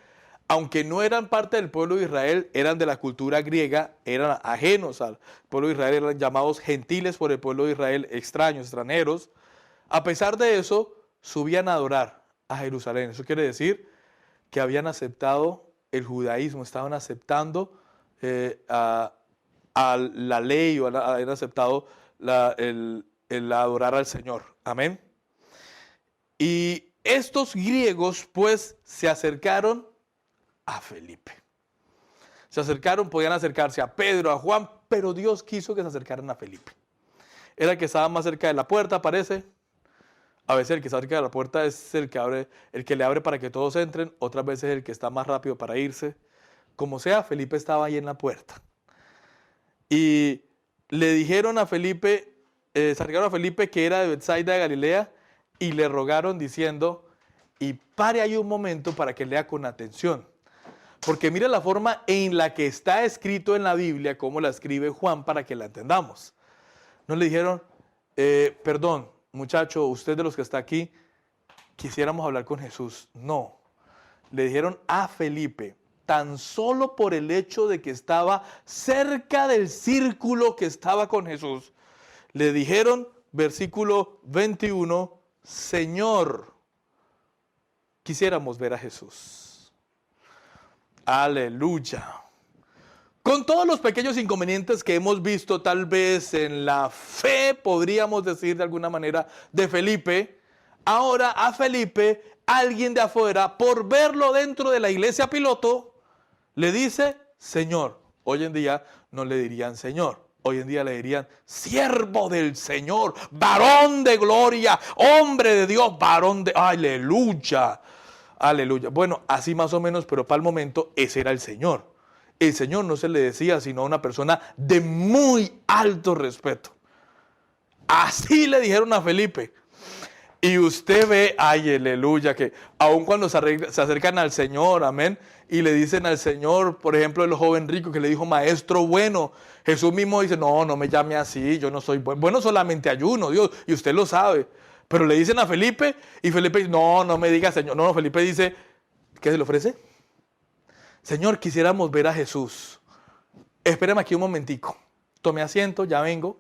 aunque no eran parte del pueblo de Israel, eran de la cultura griega, eran ajenos al pueblo de Israel, eran llamados gentiles por el pueblo de Israel, extraños, extranjeros. A pesar de eso, subían a adorar a Jerusalén. Eso quiere decir que habían aceptado el judaísmo, estaban aceptando a la ley o habían aceptado el adorar al Señor. Amén. Y estos griegos pues se acercaron a Felipe. Se acercaron, podían acercarse a Pedro, a Juan, pero Dios quiso que se acercaran a Felipe. Era el que estaba más cerca de la puerta, parece. A veces el que está cerca de la puerta es el que le abre para que todos entren, otras veces el que está más rápido para irse. Como sea, Felipe estaba ahí en la puerta. Y le dijeron a Felipe, se acercaron a Felipe que era de Betsaida de Galilea y le rogaron diciendo, y pare ahí un momento para que lea con atención. Porque mire la forma en la que está escrito en la Biblia, cómo la escribe Juan para que la entendamos. No le dijeron, perdón, muchacho, usted de los que está aquí, quisiéramos hablar con Jesús. No, le dijeron a Felipe, tan solo por el hecho de que estaba cerca del círculo que estaba con Jesús. Le dijeron, versículo 21, Señor, quisiéramos ver a Jesús. Aleluya. Con todos los pequeños inconvenientes que hemos visto tal vez en la fe, podríamos decir de alguna manera, de Felipe, ahora a Felipe, alguien de afuera, por verlo dentro de la iglesia piloto, le dice, Señor. Hoy en día no le dirían Señor, hoy en día le dirían siervo del Señor, varón de gloria, hombre de Dios, varón de... ¡Aleluya! Aleluya. Bueno, así más o menos, pero para el momento ese era el Señor. El Señor no se le decía sino a una persona de muy alto respeto. Así le dijeron a Felipe. Y usted ve, aleluya, que aun cuando se acercan al Señor, amén, y le dicen al Señor, por ejemplo, el joven rico que le dijo, maestro bueno, Jesús mismo dice, no me llame así, yo no soy bueno. Bueno, solamente ayuno, Dios, y usted lo sabe. Pero le dicen a Felipe, y Felipe dice, no me diga Señor. No, Felipe dice, ¿qué se le ofrece? Señor, quisiéramos ver a Jesús. Espérame aquí un momentico. Tome asiento, ya vengo.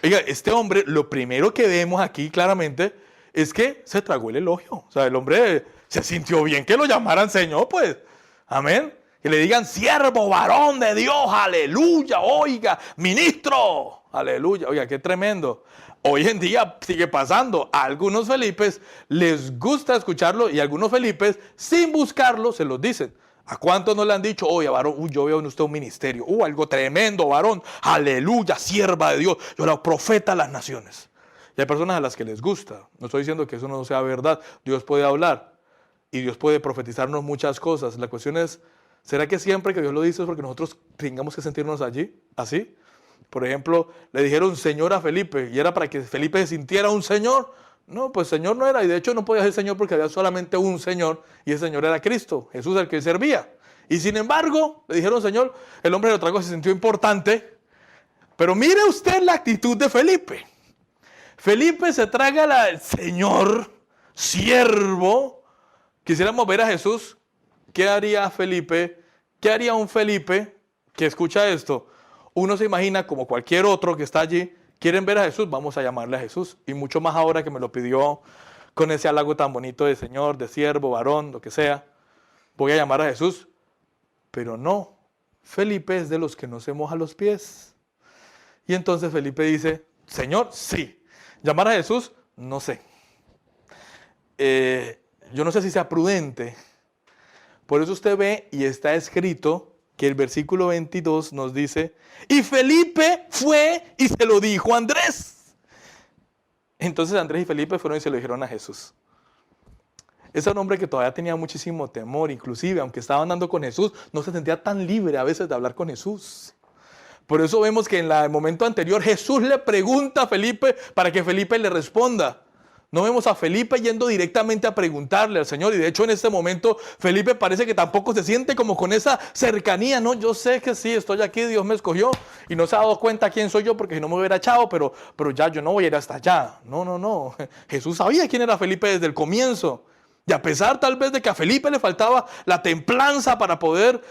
Oiga, este hombre, lo primero que vemos aquí claramente es que se tragó el elogio. O sea, el hombre se sintió bien que lo llamaran Señor, pues. Amén. Que le digan siervo, varón de Dios, aleluya, oiga, ministro, aleluya. Oiga, qué tremendo. Hoy en día sigue pasando. A algunos Felipes les gusta escucharlo y a algunos Felipes, sin buscarlo, se los dicen. ¿A cuántos no le han dicho, oye, varón, yo veo en usted un ministerio, algo tremendo, varón, aleluya, sierva de Dios, yo era profeta a las naciones? Y hay personas a las que les gusta. No estoy diciendo que eso no sea verdad. Dios puede hablar y Dios puede profetizarnos muchas cosas. La cuestión es, ¿será que siempre que Dios lo dice es porque nosotros tengamos que sentirnos allí, así? Por ejemplo, le dijeron Señor a Felipe y era para que Felipe se sintiera un Señor. No, pues Señor no era, y de hecho no podía ser Señor porque había solamente un Señor, y ese Señor era Cristo, Jesús el que servía. Y sin embargo, le dijeron Señor, el hombre de otra cosa se sintió importante, pero mire usted la actitud de Felipe. Felipe se traga el Señor, siervo. Quisiéramos ver a Jesús. ¿Qué haría Felipe? ¿Qué haría un Felipe que escucha esto? Uno se imagina como cualquier otro que está allí. ¿Quieren ver a Jesús? Vamos a llamarle a Jesús. Y mucho más ahora que me lo pidió con ese halago tan bonito de Señor, de siervo, varón, lo que sea. Voy a llamar a Jesús. Pero no, Felipe es de los que no se moja los pies. Y entonces Felipe dice, Señor, sí. ¿Llamar a Jesús? No sé. yo no sé si sea prudente. Por eso usted ve y está escrito que el versículo 22 nos dice, y Felipe fue y se lo dijo a Andrés. Entonces Andrés y Felipe fueron y se lo dijeron a Jesús. Ese era un hombre que todavía tenía muchísimo temor, inclusive aunque estaba andando con Jesús, no se sentía tan libre a veces de hablar con Jesús. Por eso vemos que en el momento anterior Jesús le pregunta a Felipe para que Felipe le responda. No vemos a Felipe yendo directamente a preguntarle al Señor. Y de hecho en este momento Felipe parece que tampoco se siente como con esa cercanía. No, yo sé que sí, estoy aquí, Dios me escogió. Y no se ha dado cuenta quién soy yo porque si no me hubiera echado, pero ya yo no voy a ir hasta allá. No. Jesús sabía quién era Felipe desde el comienzo. Y a pesar tal vez de que a Felipe le faltaba la templanza para poder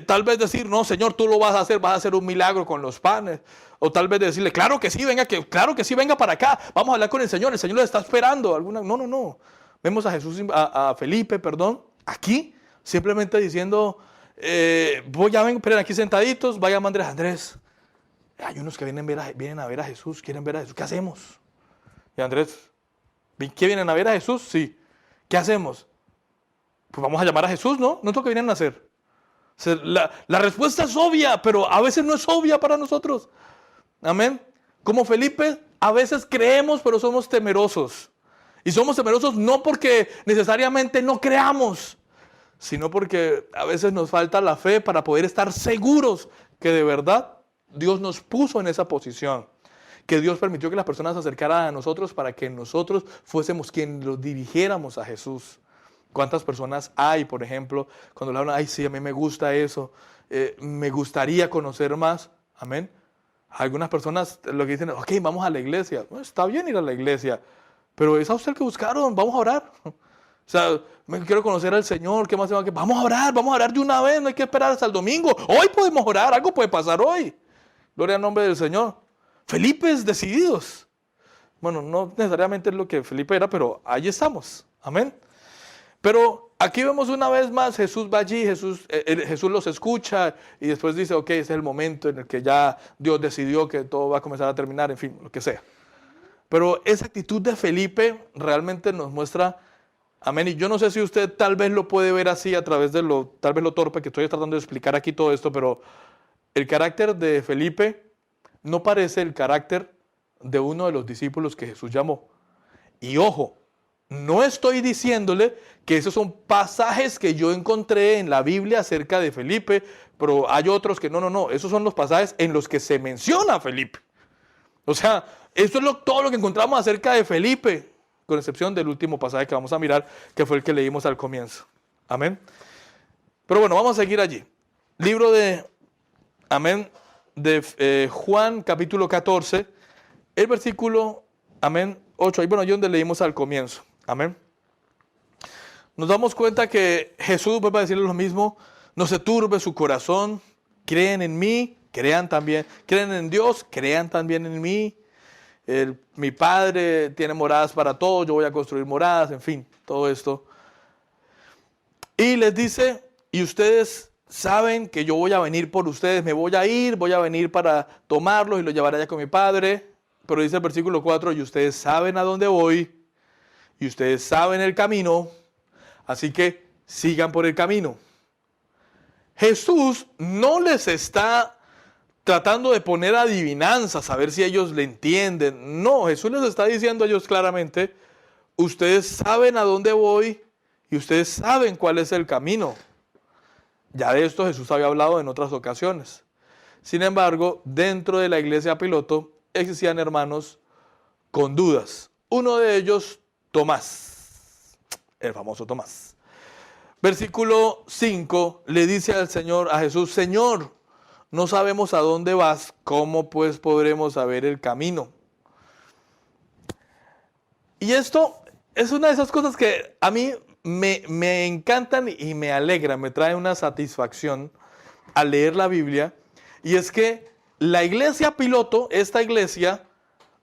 tal vez decir, no, Señor, tú lo vas a hacer un milagro con los panes. O tal vez decirle, claro que sí, venga para acá, vamos a hablar con el Señor le está esperando. No. Vemos a Jesús, a Felipe, aquí, simplemente diciendo, esperen aquí sentaditos, vayan Andrés. Hay unos que vienen a ver a Jesús, quieren ver a Jesús, ¿qué hacemos? Y Andrés, ¿qué vienen a ver a Jesús? Sí. ¿Qué hacemos? Pues vamos a llamar a Jesús, ¿no? No es lo que vienen a hacer. O sea, la respuesta es obvia, pero a veces no es obvia para nosotros. Amén. Como Felipe, a veces creemos, pero somos temerosos. Y somos temerosos no porque necesariamente no creamos, sino porque a veces nos falta la fe para poder estar seguros que de verdad Dios nos puso en esa posición. Que Dios permitió que las personas se acercaran a nosotros para que nosotros fuésemos quien los dirigiéramos a Jesús. ¿Cuántas personas hay, por ejemplo, cuando le hablan, ay, sí, a mí me gusta eso, me gustaría conocer más? Amén. Algunas personas lo que dicen, ok, vamos a la iglesia. Bueno, está bien ir a la iglesia, pero es a usted el que buscaron, vamos a orar. O sea, me quiero conocer al Señor, ¿qué más tengo que? Vamos a orar de una vez, no hay que esperar hasta el domingo. Hoy podemos orar, algo puede pasar hoy. Gloria al nombre del Señor. Felipe es decididos. Bueno, no necesariamente es lo que Felipe era, pero ahí estamos. Amén. Pero aquí vemos una vez más, Jesús va allí, Jesús los escucha y después dice, ok, ese es el momento en el que ya Dios decidió que todo va a comenzar a terminar, en fin, lo que sea. Pero esa actitud de Felipe realmente nos muestra, amén, y yo no sé si usted tal vez lo puede ver así a través de tal vez lo torpe que estoy tratando de explicar aquí todo esto, pero el carácter de Felipe no parece el carácter de uno de los discípulos que Jesús llamó. Y ojo, no estoy diciéndole que esos son pasajes que yo encontré en la Biblia acerca de Felipe, pero hay otros que no. Esos son los pasajes en los que se menciona a Felipe. O sea, eso es todo lo que encontramos acerca de Felipe, con excepción del último pasaje que vamos a mirar, que fue el que leímos al comienzo. Amén. Pero bueno, vamos a seguir allí. Libro de Juan, capítulo 14, el versículo, 8, ahí yo donde leímos al comienzo, Nos damos cuenta que Jesús vuelve a decirle lo mismo, no se turbe su corazón, creen en mí, crean también, creen en Dios, crean también en mí. Mi Padre tiene moradas para todos, yo voy a construir moradas, en fin, todo esto. Y les dice, y ustedes saben que yo voy a venir por ustedes, voy a venir para tomarlos y los llevaré allá con mi Padre. Pero dice el versículo 4, y ustedes saben a dónde voy, y ustedes saben el camino, así que sigan por el camino. Jesús no les está tratando de poner adivinanzas, a ver si ellos le entienden. No, Jesús les está diciendo a ellos claramente, ustedes saben a dónde voy, y ustedes saben cuál es el camino. Ya de esto Jesús había hablado en otras ocasiones. Sin embargo, dentro de la iglesia piloto existían hermanos con dudas. Uno de ellos, Tomás, el famoso Tomás. Versículo 5 le dice al Señor, a Jesús, Señor, no sabemos a dónde vas, ¿cómo pues podremos saber el camino? Y esto es una de esas cosas que a mí me encantan y me alegran, me trae una satisfacción al leer la Biblia, y es que la iglesia piloto, esta iglesia,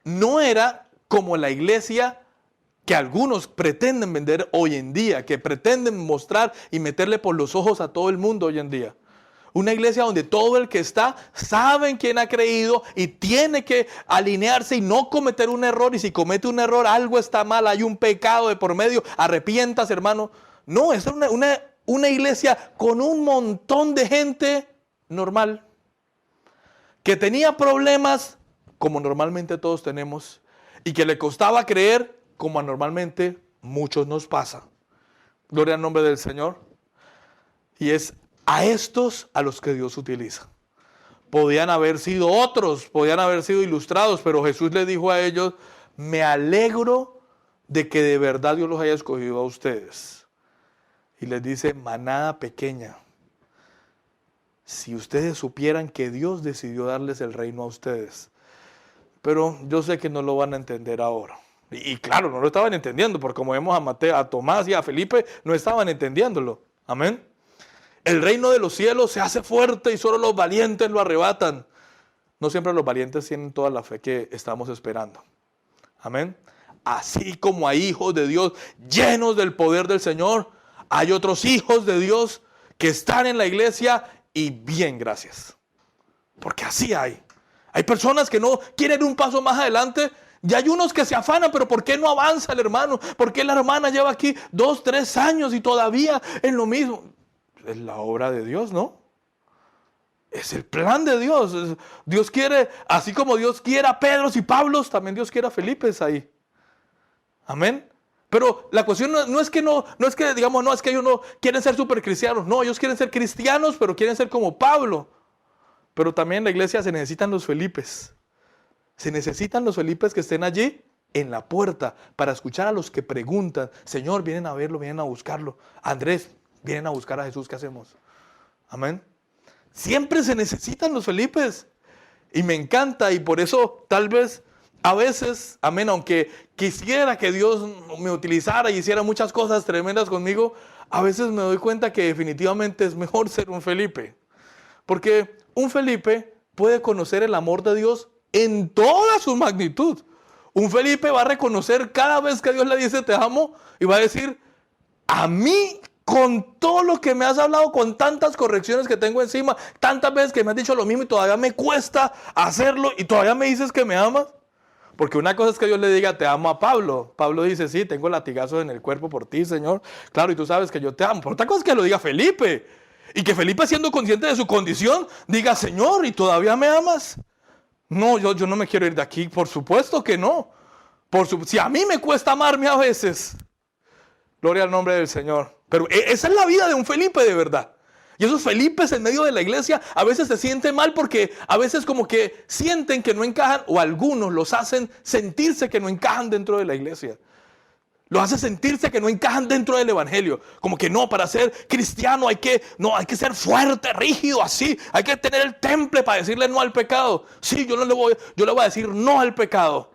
no era como la iglesia que algunos pretenden vender hoy en día, que pretenden mostrar y meterle por los ojos a todo el mundo hoy en día. Una iglesia donde todo el que está sabe en quién ha creído y tiene que alinearse y no cometer un error. Y si comete un error, algo está mal, hay un pecado de por medio. Arrepientas, hermano. No, es una iglesia con un montón de gente normal, que tenía problemas como normalmente todos tenemos y que le costaba creer como normalmente muchos nos pasa. Gloria al nombre del Señor. Y es a estos a los que Dios utiliza. Podían haber sido otros, podían haber sido ilustrados, pero Jesús les dijo a ellos: me alegro de que de verdad Dios los haya escogido a ustedes. Y les dice: manada pequeña, si ustedes supieran que Dios decidió darles el reino a ustedes. Pero yo sé que no lo van a entender ahora. Y claro, no lo estaban entendiendo, porque como vemos a Tomás y a Felipe, no estaban entendiéndolo. Amén. El reino de los cielos se hace fuerte y solo los valientes lo arrebatan. No siempre los valientes tienen toda la fe que estamos esperando. Amén. Así como hay hijos de Dios llenos del poder del Señor, hay otros hijos de Dios que están en la iglesia y bien, gracias. Porque así hay. Hay personas que no quieren un paso más adelante. Y hay unos que se afanan, pero ¿por qué no avanza el hermano? ¿Por qué la hermana lleva aquí 2, 3 años y todavía en lo mismo? Es la obra de Dios, ¿no? Es el plan de Dios. Dios quiere, así como Dios quiere a Pedros y Pablos, también Dios quiere a Felipes ahí. Amén. Pero la cuestión no es que ellos no quieren ser super cristianos. No, ellos quieren ser cristianos, pero quieren ser como Pablo. Pero también en la iglesia se necesitan los Felipes. Se necesitan los Felipes que estén allí en la puerta para escuchar a los que preguntan: Señor, vienen a verlo, vienen a buscarlo. Andrés, vienen a buscar a Jesús, ¿qué hacemos? Amén. Siempre se necesitan los Felipes. Y me encanta, y por eso tal vez a veces, amén, aunque quisiera que Dios me utilizara y hiciera muchas cosas tremendas conmigo, a veces me doy cuenta que definitivamente es mejor ser un Felipe. Porque un Felipe puede conocer el amor de Dios en toda su magnitud. Un Felipe va a reconocer cada vez que Dios le dice te amo y va a decir: a mí, con todo lo que me has hablado, con tantas correcciones que tengo encima, tantas veces que me has dicho lo mismo y todavía me cuesta hacerlo y todavía me dices que me amas. Porque una cosa es que Dios le diga te amo a Pablo. Pablo dice: sí, tengo latigazos en el cuerpo por ti, Señor. Claro, y tú sabes que yo te amo. Pero otra cosa es que lo diga Felipe. Y que Felipe, siendo consciente de su condición, diga: Señor, ¿y todavía me amas? No, yo no me quiero ir de aquí. Por supuesto que no. Si a mí me cuesta amarme a veces. Gloria al nombre del Señor. Pero esa es la vida de un Felipe de verdad. Y esos Felipes en medio de la iglesia a veces se sienten mal porque a veces como que sienten que no encajan, o algunos los hacen sentirse que no encajan dentro de la iglesia. Los hace sentirse que no encajan dentro del evangelio. Como que no, para ser cristiano hay que ser fuerte, rígido, así. Hay que tener el temple para decirle no al pecado. Sí, yo le voy a decir no al pecado.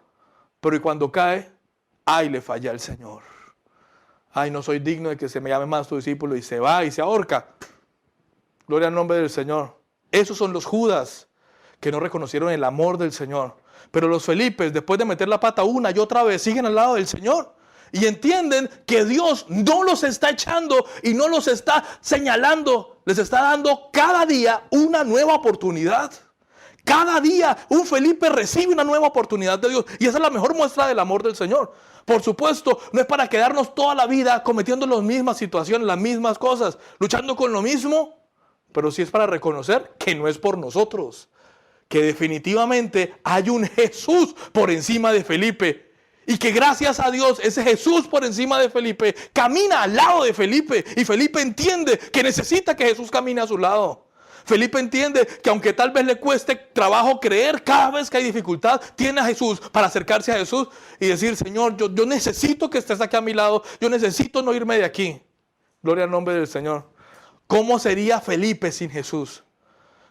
Pero y cuando cae, ay, le falla al Señor. Ay, no soy digno de que se me llame más tu discípulo, y se va y se ahorca. Gloria al nombre del Señor. Esos son los Judas que no reconocieron el amor del Señor. Pero los Felipes, después de meter la pata una y otra vez, siguen al lado del Señor. Y entienden que Dios no los está echando y no los está señalando. Les está dando cada día una nueva oportunidad. Cada día un Felipe recibe una nueva oportunidad de Dios. Y esa es la mejor muestra del amor del Señor. Por supuesto, no es para quedarnos toda la vida cometiendo las mismas situaciones, las mismas cosas, luchando con lo mismo. Pero sí es para reconocer que no es por nosotros. Que definitivamente hay un Jesús por encima de Felipe. Y que gracias a Dios, ese Jesús por encima de Felipe camina al lado de Felipe. Y Felipe entiende que necesita que Jesús camine a su lado. Felipe entiende que aunque tal vez le cueste trabajo creer, cada vez que hay dificultad, tiene a Jesús para acercarse a Jesús y decir: Señor, yo necesito que estés aquí a mi lado. Yo necesito no irme de aquí. Gloria al nombre del Señor. ¿Cómo sería Felipe sin Jesús?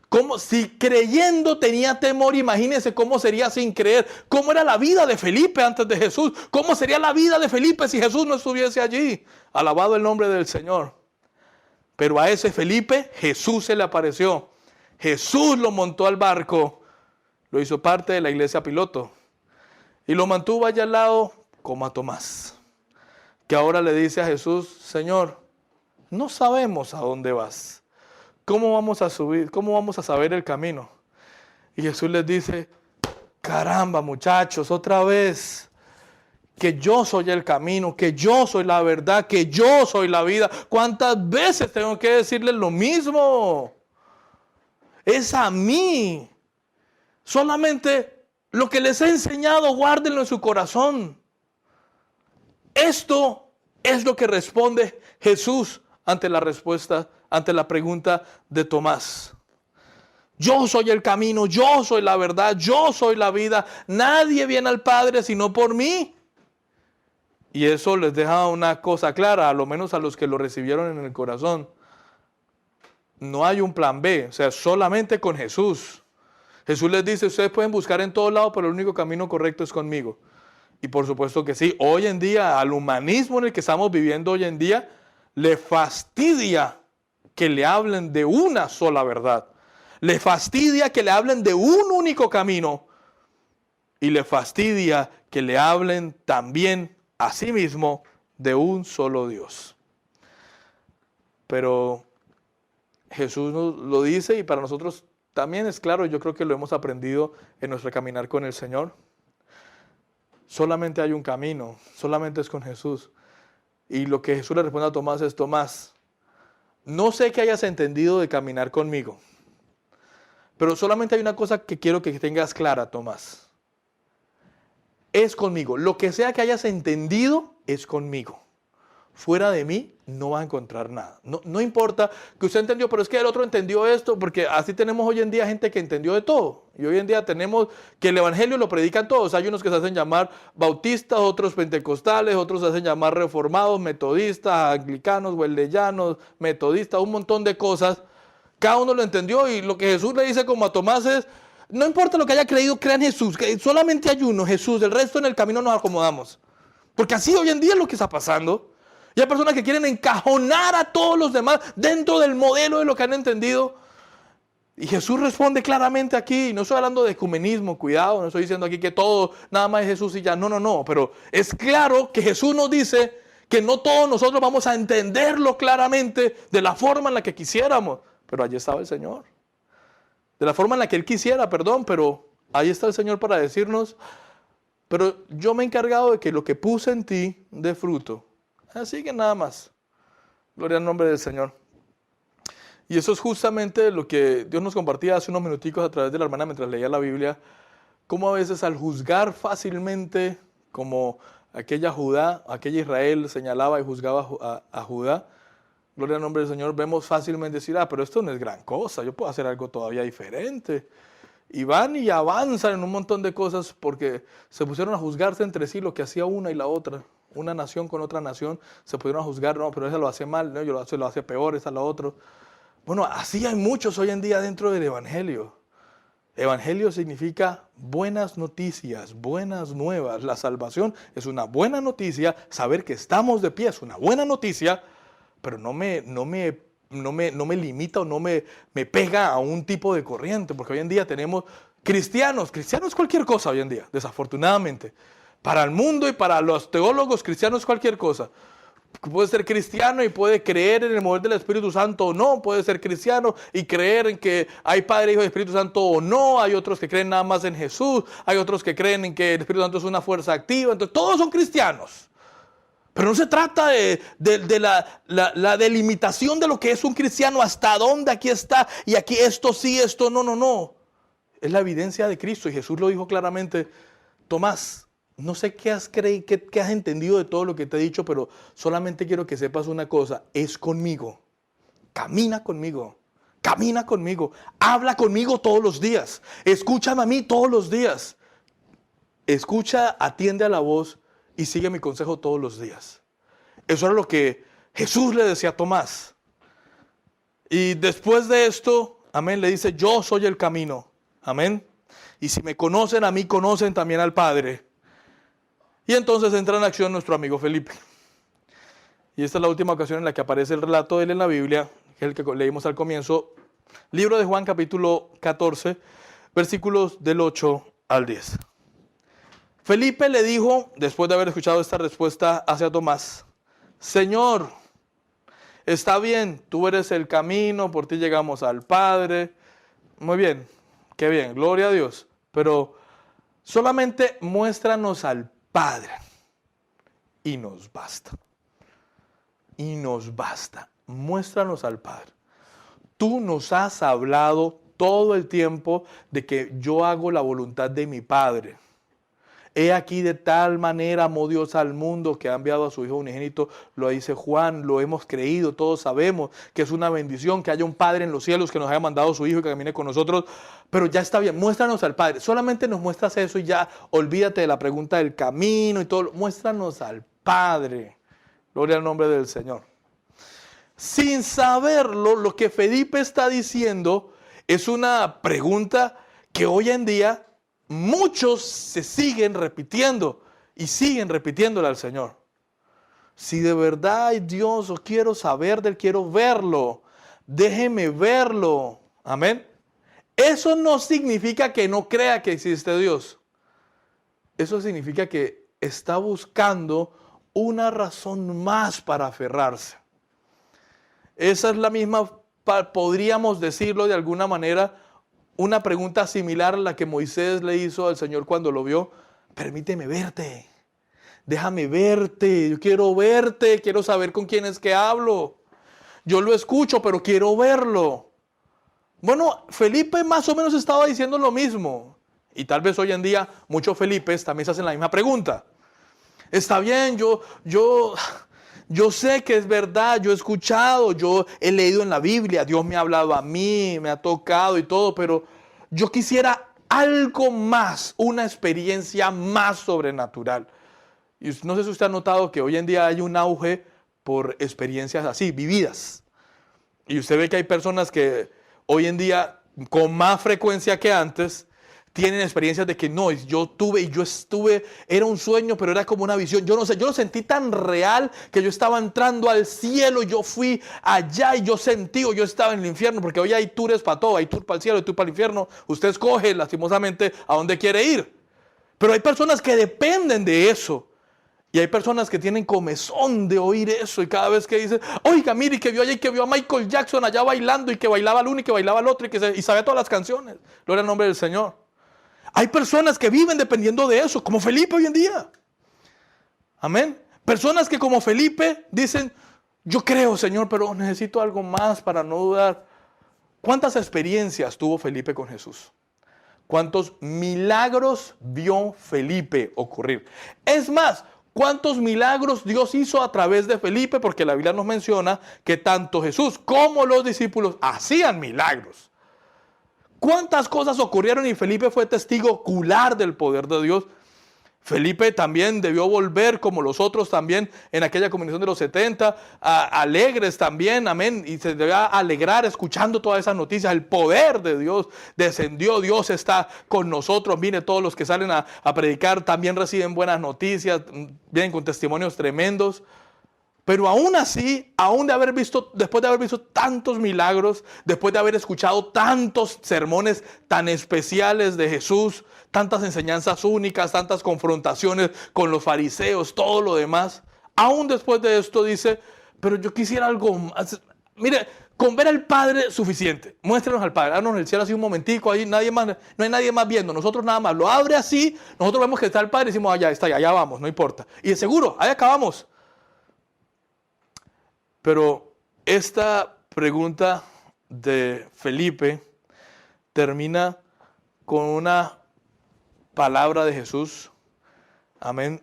¿Cómo, si creyendo tenía temor? Imagínense cómo sería sin creer. ¿Cómo era la vida de Felipe antes de Jesús? ¿Cómo sería la vida de Felipe si Jesús no estuviese allí? Alabado el nombre del Señor. Pero a ese Felipe Jesús se le apareció. Jesús lo montó al barco. Lo hizo parte de la iglesia piloto. Y lo mantuvo allá al lado como a Tomás, que ahora le dice a Jesús: Señor, no sabemos a dónde vas. ¿cómo vamos a subir? ¿Cómo vamos a saber el camino? Y Jesús les dice, caramba muchachos, otra vez, que yo soy el camino, que yo soy la verdad, que yo soy la vida. ¿Cuántas veces tengo que decirles lo mismo? Es a mí. Solamente lo que les he enseñado, guárdenlo en su corazón. Esto es lo que responde Jesús ante la pregunta de Tomás. Yo soy el camino, yo soy la verdad, yo soy la vida. Nadie viene al Padre sino por mí. Y eso les deja una cosa clara, a lo menos a los que lo recibieron en el corazón. No hay un plan B, o sea, solamente con Jesús. Jesús les dice, ustedes pueden buscar en todos lados, pero el único camino correcto es conmigo. Y por supuesto que sí, hoy en día, al humanismo en el que estamos viviendo hoy en día, le fastidia que le hablen de una sola verdad. Le fastidia que le hablen de un único camino. Y le fastidia que le hablen también a sí mismo de un solo Dios. Pero Jesús nos lo dice y para nosotros también es claro, yo creo que lo hemos aprendido en nuestro caminar con el Señor. Solamente hay un camino, solamente es con Jesús. Y lo que Jesús le responde a Tomás es, Tomás, no sé qué hayas entendido de caminar conmigo, pero solamente hay una cosa que quiero que tengas clara, Tomás. Es conmigo. Lo que sea que hayas entendido es conmigo. Fuera de mí no vas a encontrar nada. No importa que usted entendió, pero es que el otro entendió esto, porque así tenemos hoy en día gente que entendió de todo. Y hoy en día tenemos que el evangelio lo predican todos. Hay unos que se hacen llamar bautistas, otros pentecostales, otros se hacen llamar reformados, metodistas, anglicanos, wesleyanos, metodistas, un montón de cosas. Cada uno lo entendió y lo que Jesús le dice como a Tomás es, no importa lo que haya creído, crean Jesús, que solamente hay uno, Jesús, el resto en el camino nos acomodamos. Porque así hoy en día es lo que está pasando. Y hay personas que quieren encajonar a todos los demás dentro del modelo de lo que han entendido. Y Jesús responde claramente aquí, no estoy hablando de ecumenismo, cuidado, no estoy diciendo aquí que todo, nada más es Jesús y ya, no, pero es claro que Jesús nos dice que no todos nosotros vamos a entenderlo claramente de la forma en la que quisiéramos, pero allí estaba el Señor. De la forma en la que Él quisiera, pero ahí está el Señor para decirnos, pero yo me he encargado de que lo que puse en ti dé fruto. Así que nada más. Gloria al nombre del Señor. Y eso es justamente lo que Dios nos compartía hace unos minuticos a través de la hermana mientras leía la Biblia. Cómo a veces al juzgar fácilmente, como aquella Israel señalaba y juzgaba a Judá, gloria al nombre del Señor, vemos fácilmente decir, pero esto no es gran cosa, yo puedo hacer algo todavía diferente. Y van y avanzan en un montón de cosas porque se pusieron a juzgarse entre sí lo que hacía una y la otra. Una nación con otra nación se pudieron a juzgar, no, pero esa lo hace mal, no, yo lo hace peor, esa lo otro. Bueno, así hay muchos hoy en día dentro del Evangelio. Evangelio significa buenas noticias, buenas nuevas. La salvación es una buena noticia, saber que estamos de pie es una buena noticia, pero no me limita o no me pega a un tipo de corriente, porque hoy en día tenemos cristianos cualquier cosa hoy en día, desafortunadamente. Para el mundo y para los teólogos cristianos cualquier cosa. Puede ser cristiano y puede creer en el mover del Espíritu Santo o no. Puede ser cristiano y creer en que hay Padre, Hijo y Espíritu Santo o no. Hay otros que creen nada más en Jesús. Hay otros que creen en que el Espíritu Santo es una fuerza activa. Entonces todos son cristianos. Pero no se trata de la delimitación de lo que es un cristiano, hasta dónde aquí está y aquí esto sí, esto no. Es la evidencia de Cristo y Jesús lo dijo claramente. Tomás, no sé qué has entendido de todo lo que te he dicho, pero solamente quiero que sepas una cosa, es conmigo. Camina conmigo, habla conmigo todos los días, escúchame a mí todos los días. Escucha, atiende a la voz y sigue mi consejo todos los días. Eso era lo que Jesús le decía a Tomás. Y después de esto, amén, le dice, yo soy el camino, amén. Y si me conocen a mí, conocen también al Padre. Y entonces entra en acción nuestro amigo Felipe. Y esta es la última ocasión en la que aparece el relato de él en la Biblia, que es el que leímos al comienzo. Libro de Juan, capítulo 14, versículos del 8 al 10. Felipe le dijo, después de haber escuchado esta respuesta hacia Tomás, Señor, Está bien, tú eres el camino, por ti llegamos al Padre. Muy bien, qué bien, gloria a Dios. Pero solamente muéstranos al Padre y nos basta. Y nos basta. Muéstranos al Padre. Tú nos has hablado todo el tiempo de que yo hago la voluntad de mi Padre. He aquí de tal manera amó Dios al mundo que ha enviado a su Hijo unigénito, lo dice Juan, lo hemos creído, todos sabemos que es una bendición que haya un Padre en los cielos que nos haya mandado a su Hijo y que camine con nosotros, pero ya está bien, muéstranos al Padre, solamente nos muestras eso y ya olvídate de la pregunta del camino y todo, muéstranos al Padre, gloria al nombre del Señor. Sin saberlo, lo que Felipe está diciendo es una pregunta que hoy en día muchos se siguen repitiendo y siguen repitiéndole al Señor. Si de verdad hay Dios o quiero saber de Él, quiero verlo, déjeme verlo. Amén. Eso no significa que no crea que existe Dios. Eso significa que está buscando una razón más para aferrarse. Esa es la misma, podríamos decirlo de alguna manera, una pregunta similar a la que Moisés le hizo al Señor cuando lo vio. Permíteme verte, déjame verte, yo quiero verte, quiero saber con quién es que hablo. Yo lo escucho, pero quiero verlo. Bueno, Felipe más o menos estaba diciendo lo mismo. Y tal vez hoy en día muchos Felipes también se hacen la misma pregunta. Está bien, yo sé que es verdad, yo he escuchado, yo he leído en la Biblia, Dios me ha hablado a mí, me ha tocado y todo, pero yo quisiera algo más, una experiencia más sobrenatural. Y no sé si usted ha notado que hoy en día hay un auge por experiencias así, vividas. Y usted ve que hay personas que hoy en día, con más frecuencia que antes, tienen experiencias de que no, yo estuve, era un sueño, pero era como una visión. Yo no sé, yo lo sentí tan real que yo estaba entrando al cielo, yo fui allá y yo sentí, o yo estaba en el infierno, porque hoy hay tours para todo, hay tour para el cielo, hay tour para el infierno. Usted escoge lastimosamente a dónde quiere ir. Pero hay personas que dependen de eso. Y hay personas que tienen comezón de oír eso y cada vez que dicen, oiga, mire, que vio allá y que vio a Michael Jackson allá bailando y que bailaba el uno y que bailaba el otro y sabía todas las canciones. Gloria al nombre del Señor. Hay personas que viven dependiendo de eso, como Felipe hoy en día. Amén. Personas que como Felipe dicen, yo creo, Señor, pero necesito algo más para no dudar. ¿Cuántas experiencias tuvo Felipe con Jesús? ¿Cuántos milagros vio Felipe ocurrir? Es más, ¿cuántos milagros Dios hizo a través de Felipe? Porque la Biblia nos menciona que tanto Jesús como los discípulos hacían milagros. ¿Cuántas cosas ocurrieron y Felipe fue testigo ocular del poder de Dios? Felipe también debió volver, como los otros también, en aquella convención de los 70, alegres también, amén, y se debía alegrar escuchando todas esas noticias. El poder de Dios descendió, Dios está con nosotros. Mire, todos los que salen a predicar también reciben buenas noticias, vienen con testimonios tremendos. Pero aún así, después de haber visto tantos milagros, después de haber escuchado tantos sermones tan especiales de Jesús, tantas enseñanzas únicas, tantas confrontaciones con los fariseos, todo lo demás, aún después de esto dice, pero yo quisiera algo más. Mire, con ver al Padre suficiente. Muéstrenos al Padre. Háganos en el cielo así un momentico, ahí nadie más, no hay nadie más viendo, nosotros nada más. Lo abre así, nosotros vemos que está el Padre y decimos, allá está, allá vamos, no importa. Y de seguro, ahí acabamos. Pero esta pregunta de Felipe termina con una palabra de Jesús, amén,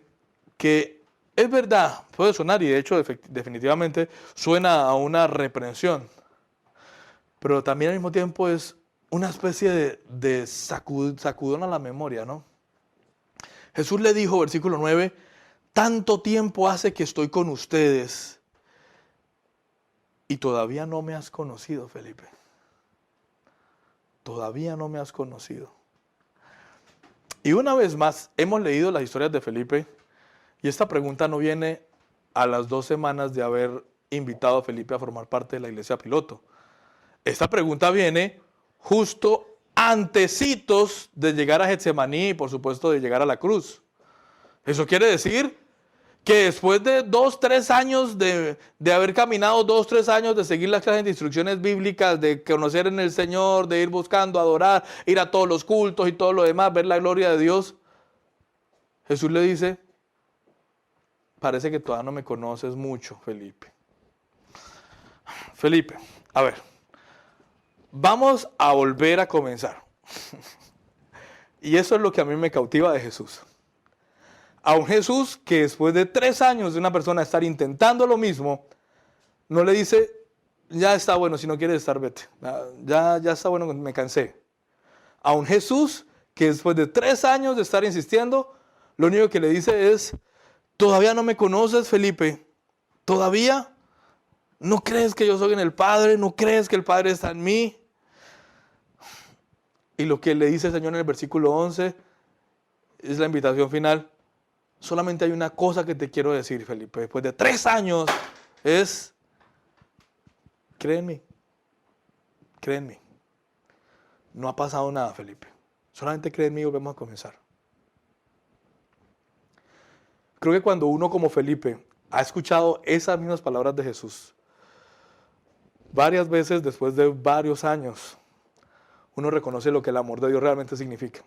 que es verdad, puede sonar y de hecho definitivamente suena a una reprensión, pero también al mismo tiempo es una especie de sacudón a la memoria, ¿no? Jesús le dijo, versículo 9, tanto tiempo hace que estoy con ustedes y todavía no me has conocido, Felipe. Todavía no me has conocido. Y una vez más, hemos leído las historias de Felipe y esta pregunta no viene a las 2 semanas de haber invitado a Felipe a formar parte de la iglesia piloto. Esta pregunta viene justo antecitos de llegar a Getsemaní y por supuesto de llegar a la cruz. Eso quiere decir que después de 2-3 años de haber caminado 2-3 años, de seguir las clases de instrucciones bíblicas, de conocer en el Señor, de ir buscando, adorar, ir a todos los cultos y todo lo demás, ver la gloria de Dios, Jesús le dice, parece que todavía no me conoces mucho, Felipe. Felipe, a ver, vamos a volver a comenzar. Y eso es lo que a mí me cautiva de Jesús. A un Jesús que después de 3 años de una persona estar intentando lo mismo, no le dice, ya está bueno, si no quieres estar, vete. Ya está bueno, me cansé. A un Jesús que después de 3 años de estar insistiendo, lo único que le dice es, ¿todavía no me conoces, Felipe? ¿Todavía? ¿No crees que yo soy en el Padre? ¿No crees que el Padre está en mí? Y lo que le dice el Señor en el versículo 11 es la invitación final. Solamente hay una cosa que te quiero decir, Felipe, después de 3 años, es, cree en mí, cree en mí. No ha pasado nada, Felipe. Solamente cree en mí y volvemos a comenzar. Creo que cuando uno como Felipe ha escuchado esas mismas palabras de Jesús, varias veces después de varios años, uno reconoce lo que el amor de Dios realmente significa.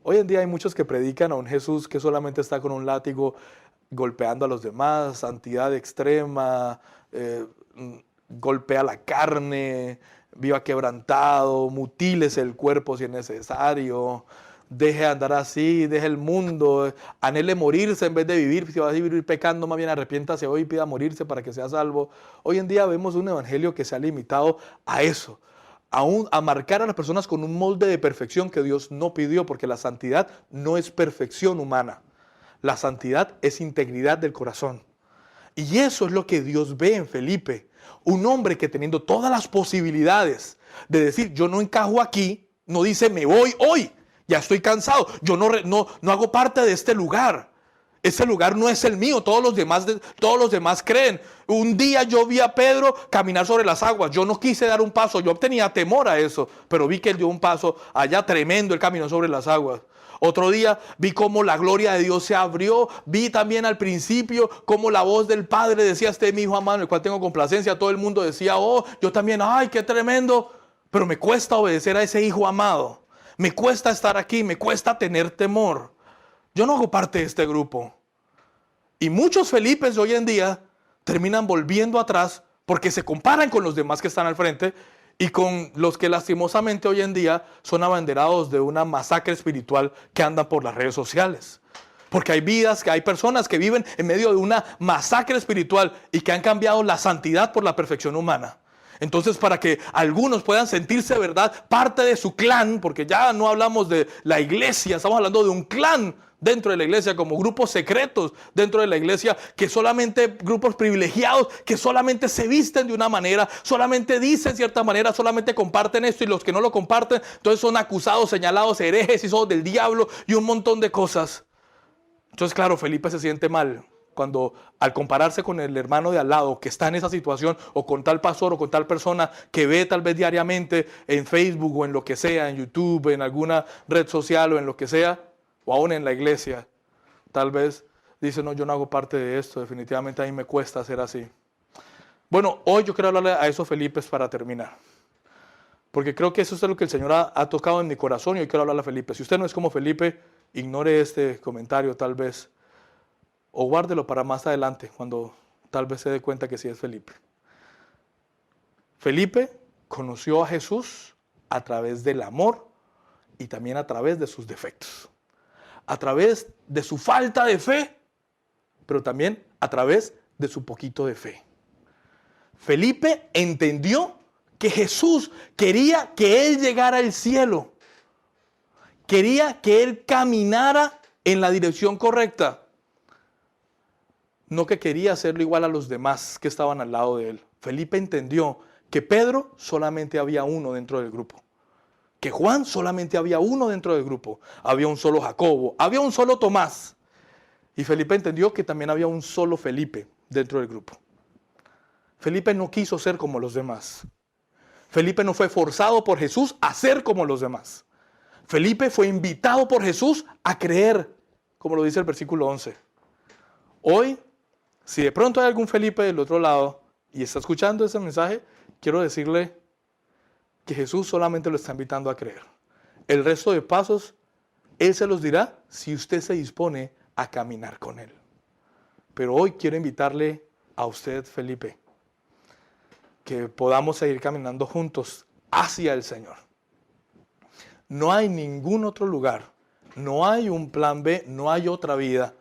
Hoy en día hay muchos que predican a un Jesús que solamente está con un látigo golpeando a los demás, santidad extrema, golpea la carne, viva quebrantado, mutílese el cuerpo si es necesario, deje de andar así, deje el mundo, anhele morirse en vez de vivir. Si va a vivir pecando, más bien arrepiéntase hoy y pida morirse para que sea salvo. Hoy en día vemos un evangelio que se ha limitado a eso, a marcar a las personas con un molde de perfección que Dios no pidió, porque la santidad no es perfección humana. La santidad es integridad del corazón. Y eso es lo que Dios ve en Felipe. Un hombre que teniendo todas las posibilidades de decir, yo no encajo aquí, no dice, me voy hoy, ya estoy cansado, yo no hago parte de este lugar. Ese lugar no es el mío, todos los demás creen. Un día yo vi a Pedro caminar sobre las aguas, yo no quise dar un paso, yo tenía temor a eso, pero vi que él dio un paso allá tremendo, él caminó sobre las aguas. Otro día vi cómo la gloria de Dios se abrió, vi también al principio cómo la voz del Padre decía, este es mi hijo amado en el cual tengo complacencia. Todo el mundo decía, oh, yo también, ay, qué tremendo, pero me cuesta obedecer a ese hijo amado, me cuesta estar aquí, me cuesta tener temor. Yo no hago parte de este grupo. Y muchos Felipes hoy en día terminan volviendo atrás porque se comparan con los demás que están al frente y con los que lastimosamente hoy en día son abanderados de una masacre espiritual que andan por las redes sociales. Porque hay vidas, que hay personas que viven en medio de una masacre espiritual y que han cambiado la santidad por la perfección humana. Entonces, para que algunos puedan sentirse, ¿verdad?, parte de su clan, porque ya no hablamos de la iglesia, estamos hablando de un clan dentro de la iglesia, como grupos secretos dentro de la iglesia, que solamente grupos privilegiados, que solamente se visten de una manera, solamente dicen cierta manera, solamente comparten esto, y los que no lo comparten, entonces son acusados, señalados, herejes y son del diablo y un montón de cosas. Entonces, claro, Felipe se siente mal cuando al compararse con el hermano de al lado que está en esa situación, o con tal pastor o con tal persona que ve tal vez diariamente en Facebook o en lo que sea, en YouTube, en alguna red social o en lo que sea, o aún en la iglesia, tal vez dice, no, yo no hago parte de esto, definitivamente a mí me cuesta ser así. Bueno, hoy yo quiero hablarle a esos Felipes para terminar, porque creo que eso es lo que el Señor ha tocado en mi corazón y hoy quiero hablarle a Felipe. Si usted no es como Felipe, ignore este comentario tal vez, o guárdelo para más adelante, cuando tal vez se dé cuenta que sí es Felipe. Felipe conoció a Jesús a través del amor y también a través de sus defectos. A través de su falta de fe, pero también a través de su poquito de fe. Felipe entendió que Jesús quería que él llegara al cielo. Quería que él caminara en la dirección correcta. No que quería hacerlo igual a los demás que estaban al lado de él. Felipe entendió que Pedro solamente había uno dentro del grupo. Que Juan solamente había uno dentro del grupo. Había un solo Jacobo, había un solo Tomás. Y Felipe entendió que también había un solo Felipe dentro del grupo. Felipe no quiso ser como los demás. Felipe no fue forzado por Jesús a ser como los demás. Felipe fue invitado por Jesús a creer, como lo dice el versículo 11. Hoy, si de pronto hay algún Felipe del otro lado y está escuchando ese mensaje, quiero decirle que Jesús solamente lo está invitando a creer. El resto de pasos, Él se los dirá si usted se dispone a caminar con Él. Pero hoy quiero invitarle a usted, Felipe, que podamos seguir caminando juntos hacia el Señor. No hay ningún otro lugar, no hay un plan B, no hay otra vida.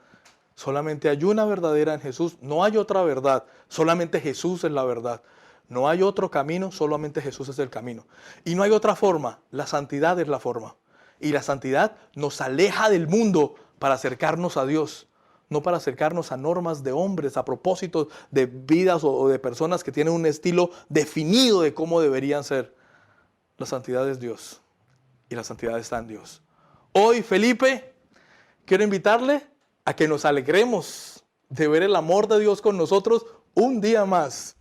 Solamente hay una verdadera en Jesús, no hay otra verdad, solamente Jesús es la verdad. No hay otro camino, solamente Jesús es el camino. Y no hay otra forma, la santidad es la forma. Y la santidad nos aleja del mundo para acercarnos a Dios, no para acercarnos a normas de hombres, a propósitos de vidas o de personas que tienen un estilo definido de cómo deberían ser. La santidad es Dios y la santidad está en Dios. Hoy, Felipe, quiero invitarle a que nos alegremos de ver el amor de Dios con nosotros un día más.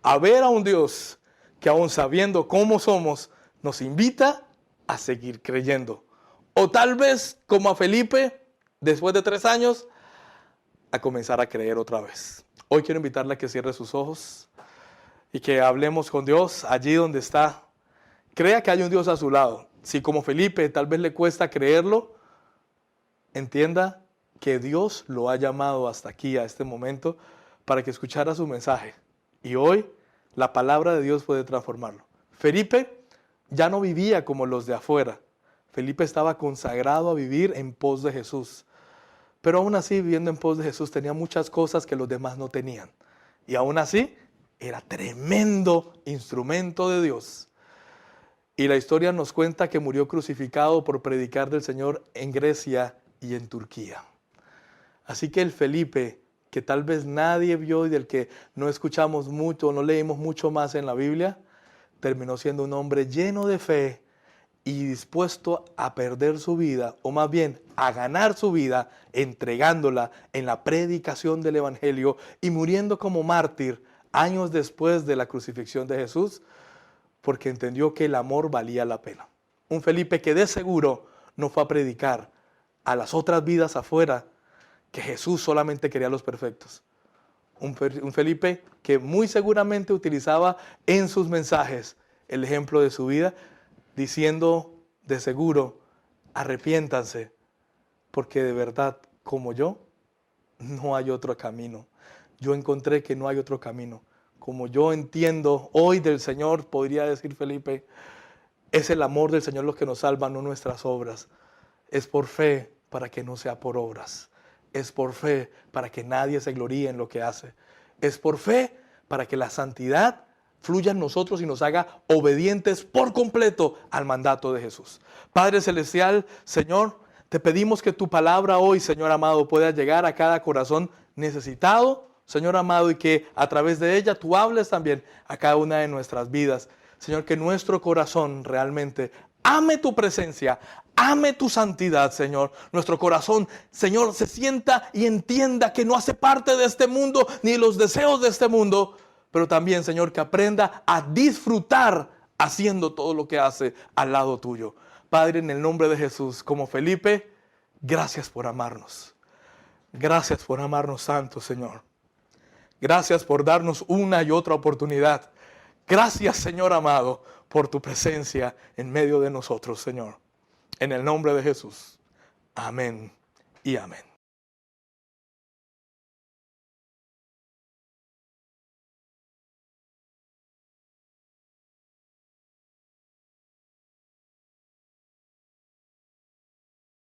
A ver a un Dios que aún sabiendo cómo somos, nos invita a seguir creyendo. O tal vez, como a Felipe, después de 3 años, a comenzar a creer otra vez. Hoy quiero invitarle a que cierre sus ojos y que hablemos con Dios allí donde está. Crea que hay un Dios a su lado. Si como Felipe tal vez le cuesta creerlo, entienda que Dios lo ha llamado hasta aquí, a este momento, para que escuchara su mensaje. Y hoy la palabra de Dios puede transformarlo. Felipe ya no vivía como los de afuera. Felipe estaba consagrado a vivir en pos de Jesús. Pero aún así, viviendo en pos de Jesús, tenía muchas cosas que los demás no tenían. Y aún así, era tremendo instrumento de Dios. Y la historia nos cuenta que murió crucificado por predicar del Señor en Grecia y en Turquía. Así que el Felipe, que tal vez nadie vio y del que no escuchamos mucho, no leímos mucho más en la Biblia, terminó siendo un hombre lleno de fe y dispuesto a perder su vida, o más bien a ganar su vida, entregándola en la predicación del Evangelio y muriendo como mártir años después de la crucifixión de Jesús, porque entendió que el amor valía la pena. Un Felipe que de seguro no fue a predicar a las otras vidas afuera, que Jesús solamente quería a los perfectos. Un Felipe que muy seguramente utilizaba en sus mensajes el ejemplo de su vida, diciendo de seguro, arrepiéntanse, porque de verdad, como yo, no hay otro camino. Yo encontré que no hay otro camino. Como yo entiendo hoy del Señor, podría decir Felipe, es el amor del Señor lo que nos salva, no nuestras obras. Es por fe para que no sea por obras. Es por fe para que nadie se gloríe en lo que hace. Es por fe para que la santidad fluya en nosotros y nos haga obedientes por completo al mandato de Jesús. Padre Celestial, Señor, te pedimos que tu palabra hoy, Señor amado, pueda llegar a cada corazón necesitado, Señor amado, y que a través de ella tú hables también a cada una de nuestras vidas. Señor, que nuestro corazón realmente ame tu presencia, ame tu santidad, Señor. Nuestro corazón, Señor, se sienta y entienda que no hace parte de este mundo ni los deseos de este mundo, pero también, Señor, que aprenda a disfrutar haciendo todo lo que hace al lado tuyo. Padre, en el nombre de Jesús, como Felipe, gracias por amarnos. Gracias por amarnos tanto, Señor. Gracias por darnos una y otra oportunidad. Gracias, Señor amado, por tu presencia en medio de nosotros, Señor. En el nombre de Jesús. Amén y amén.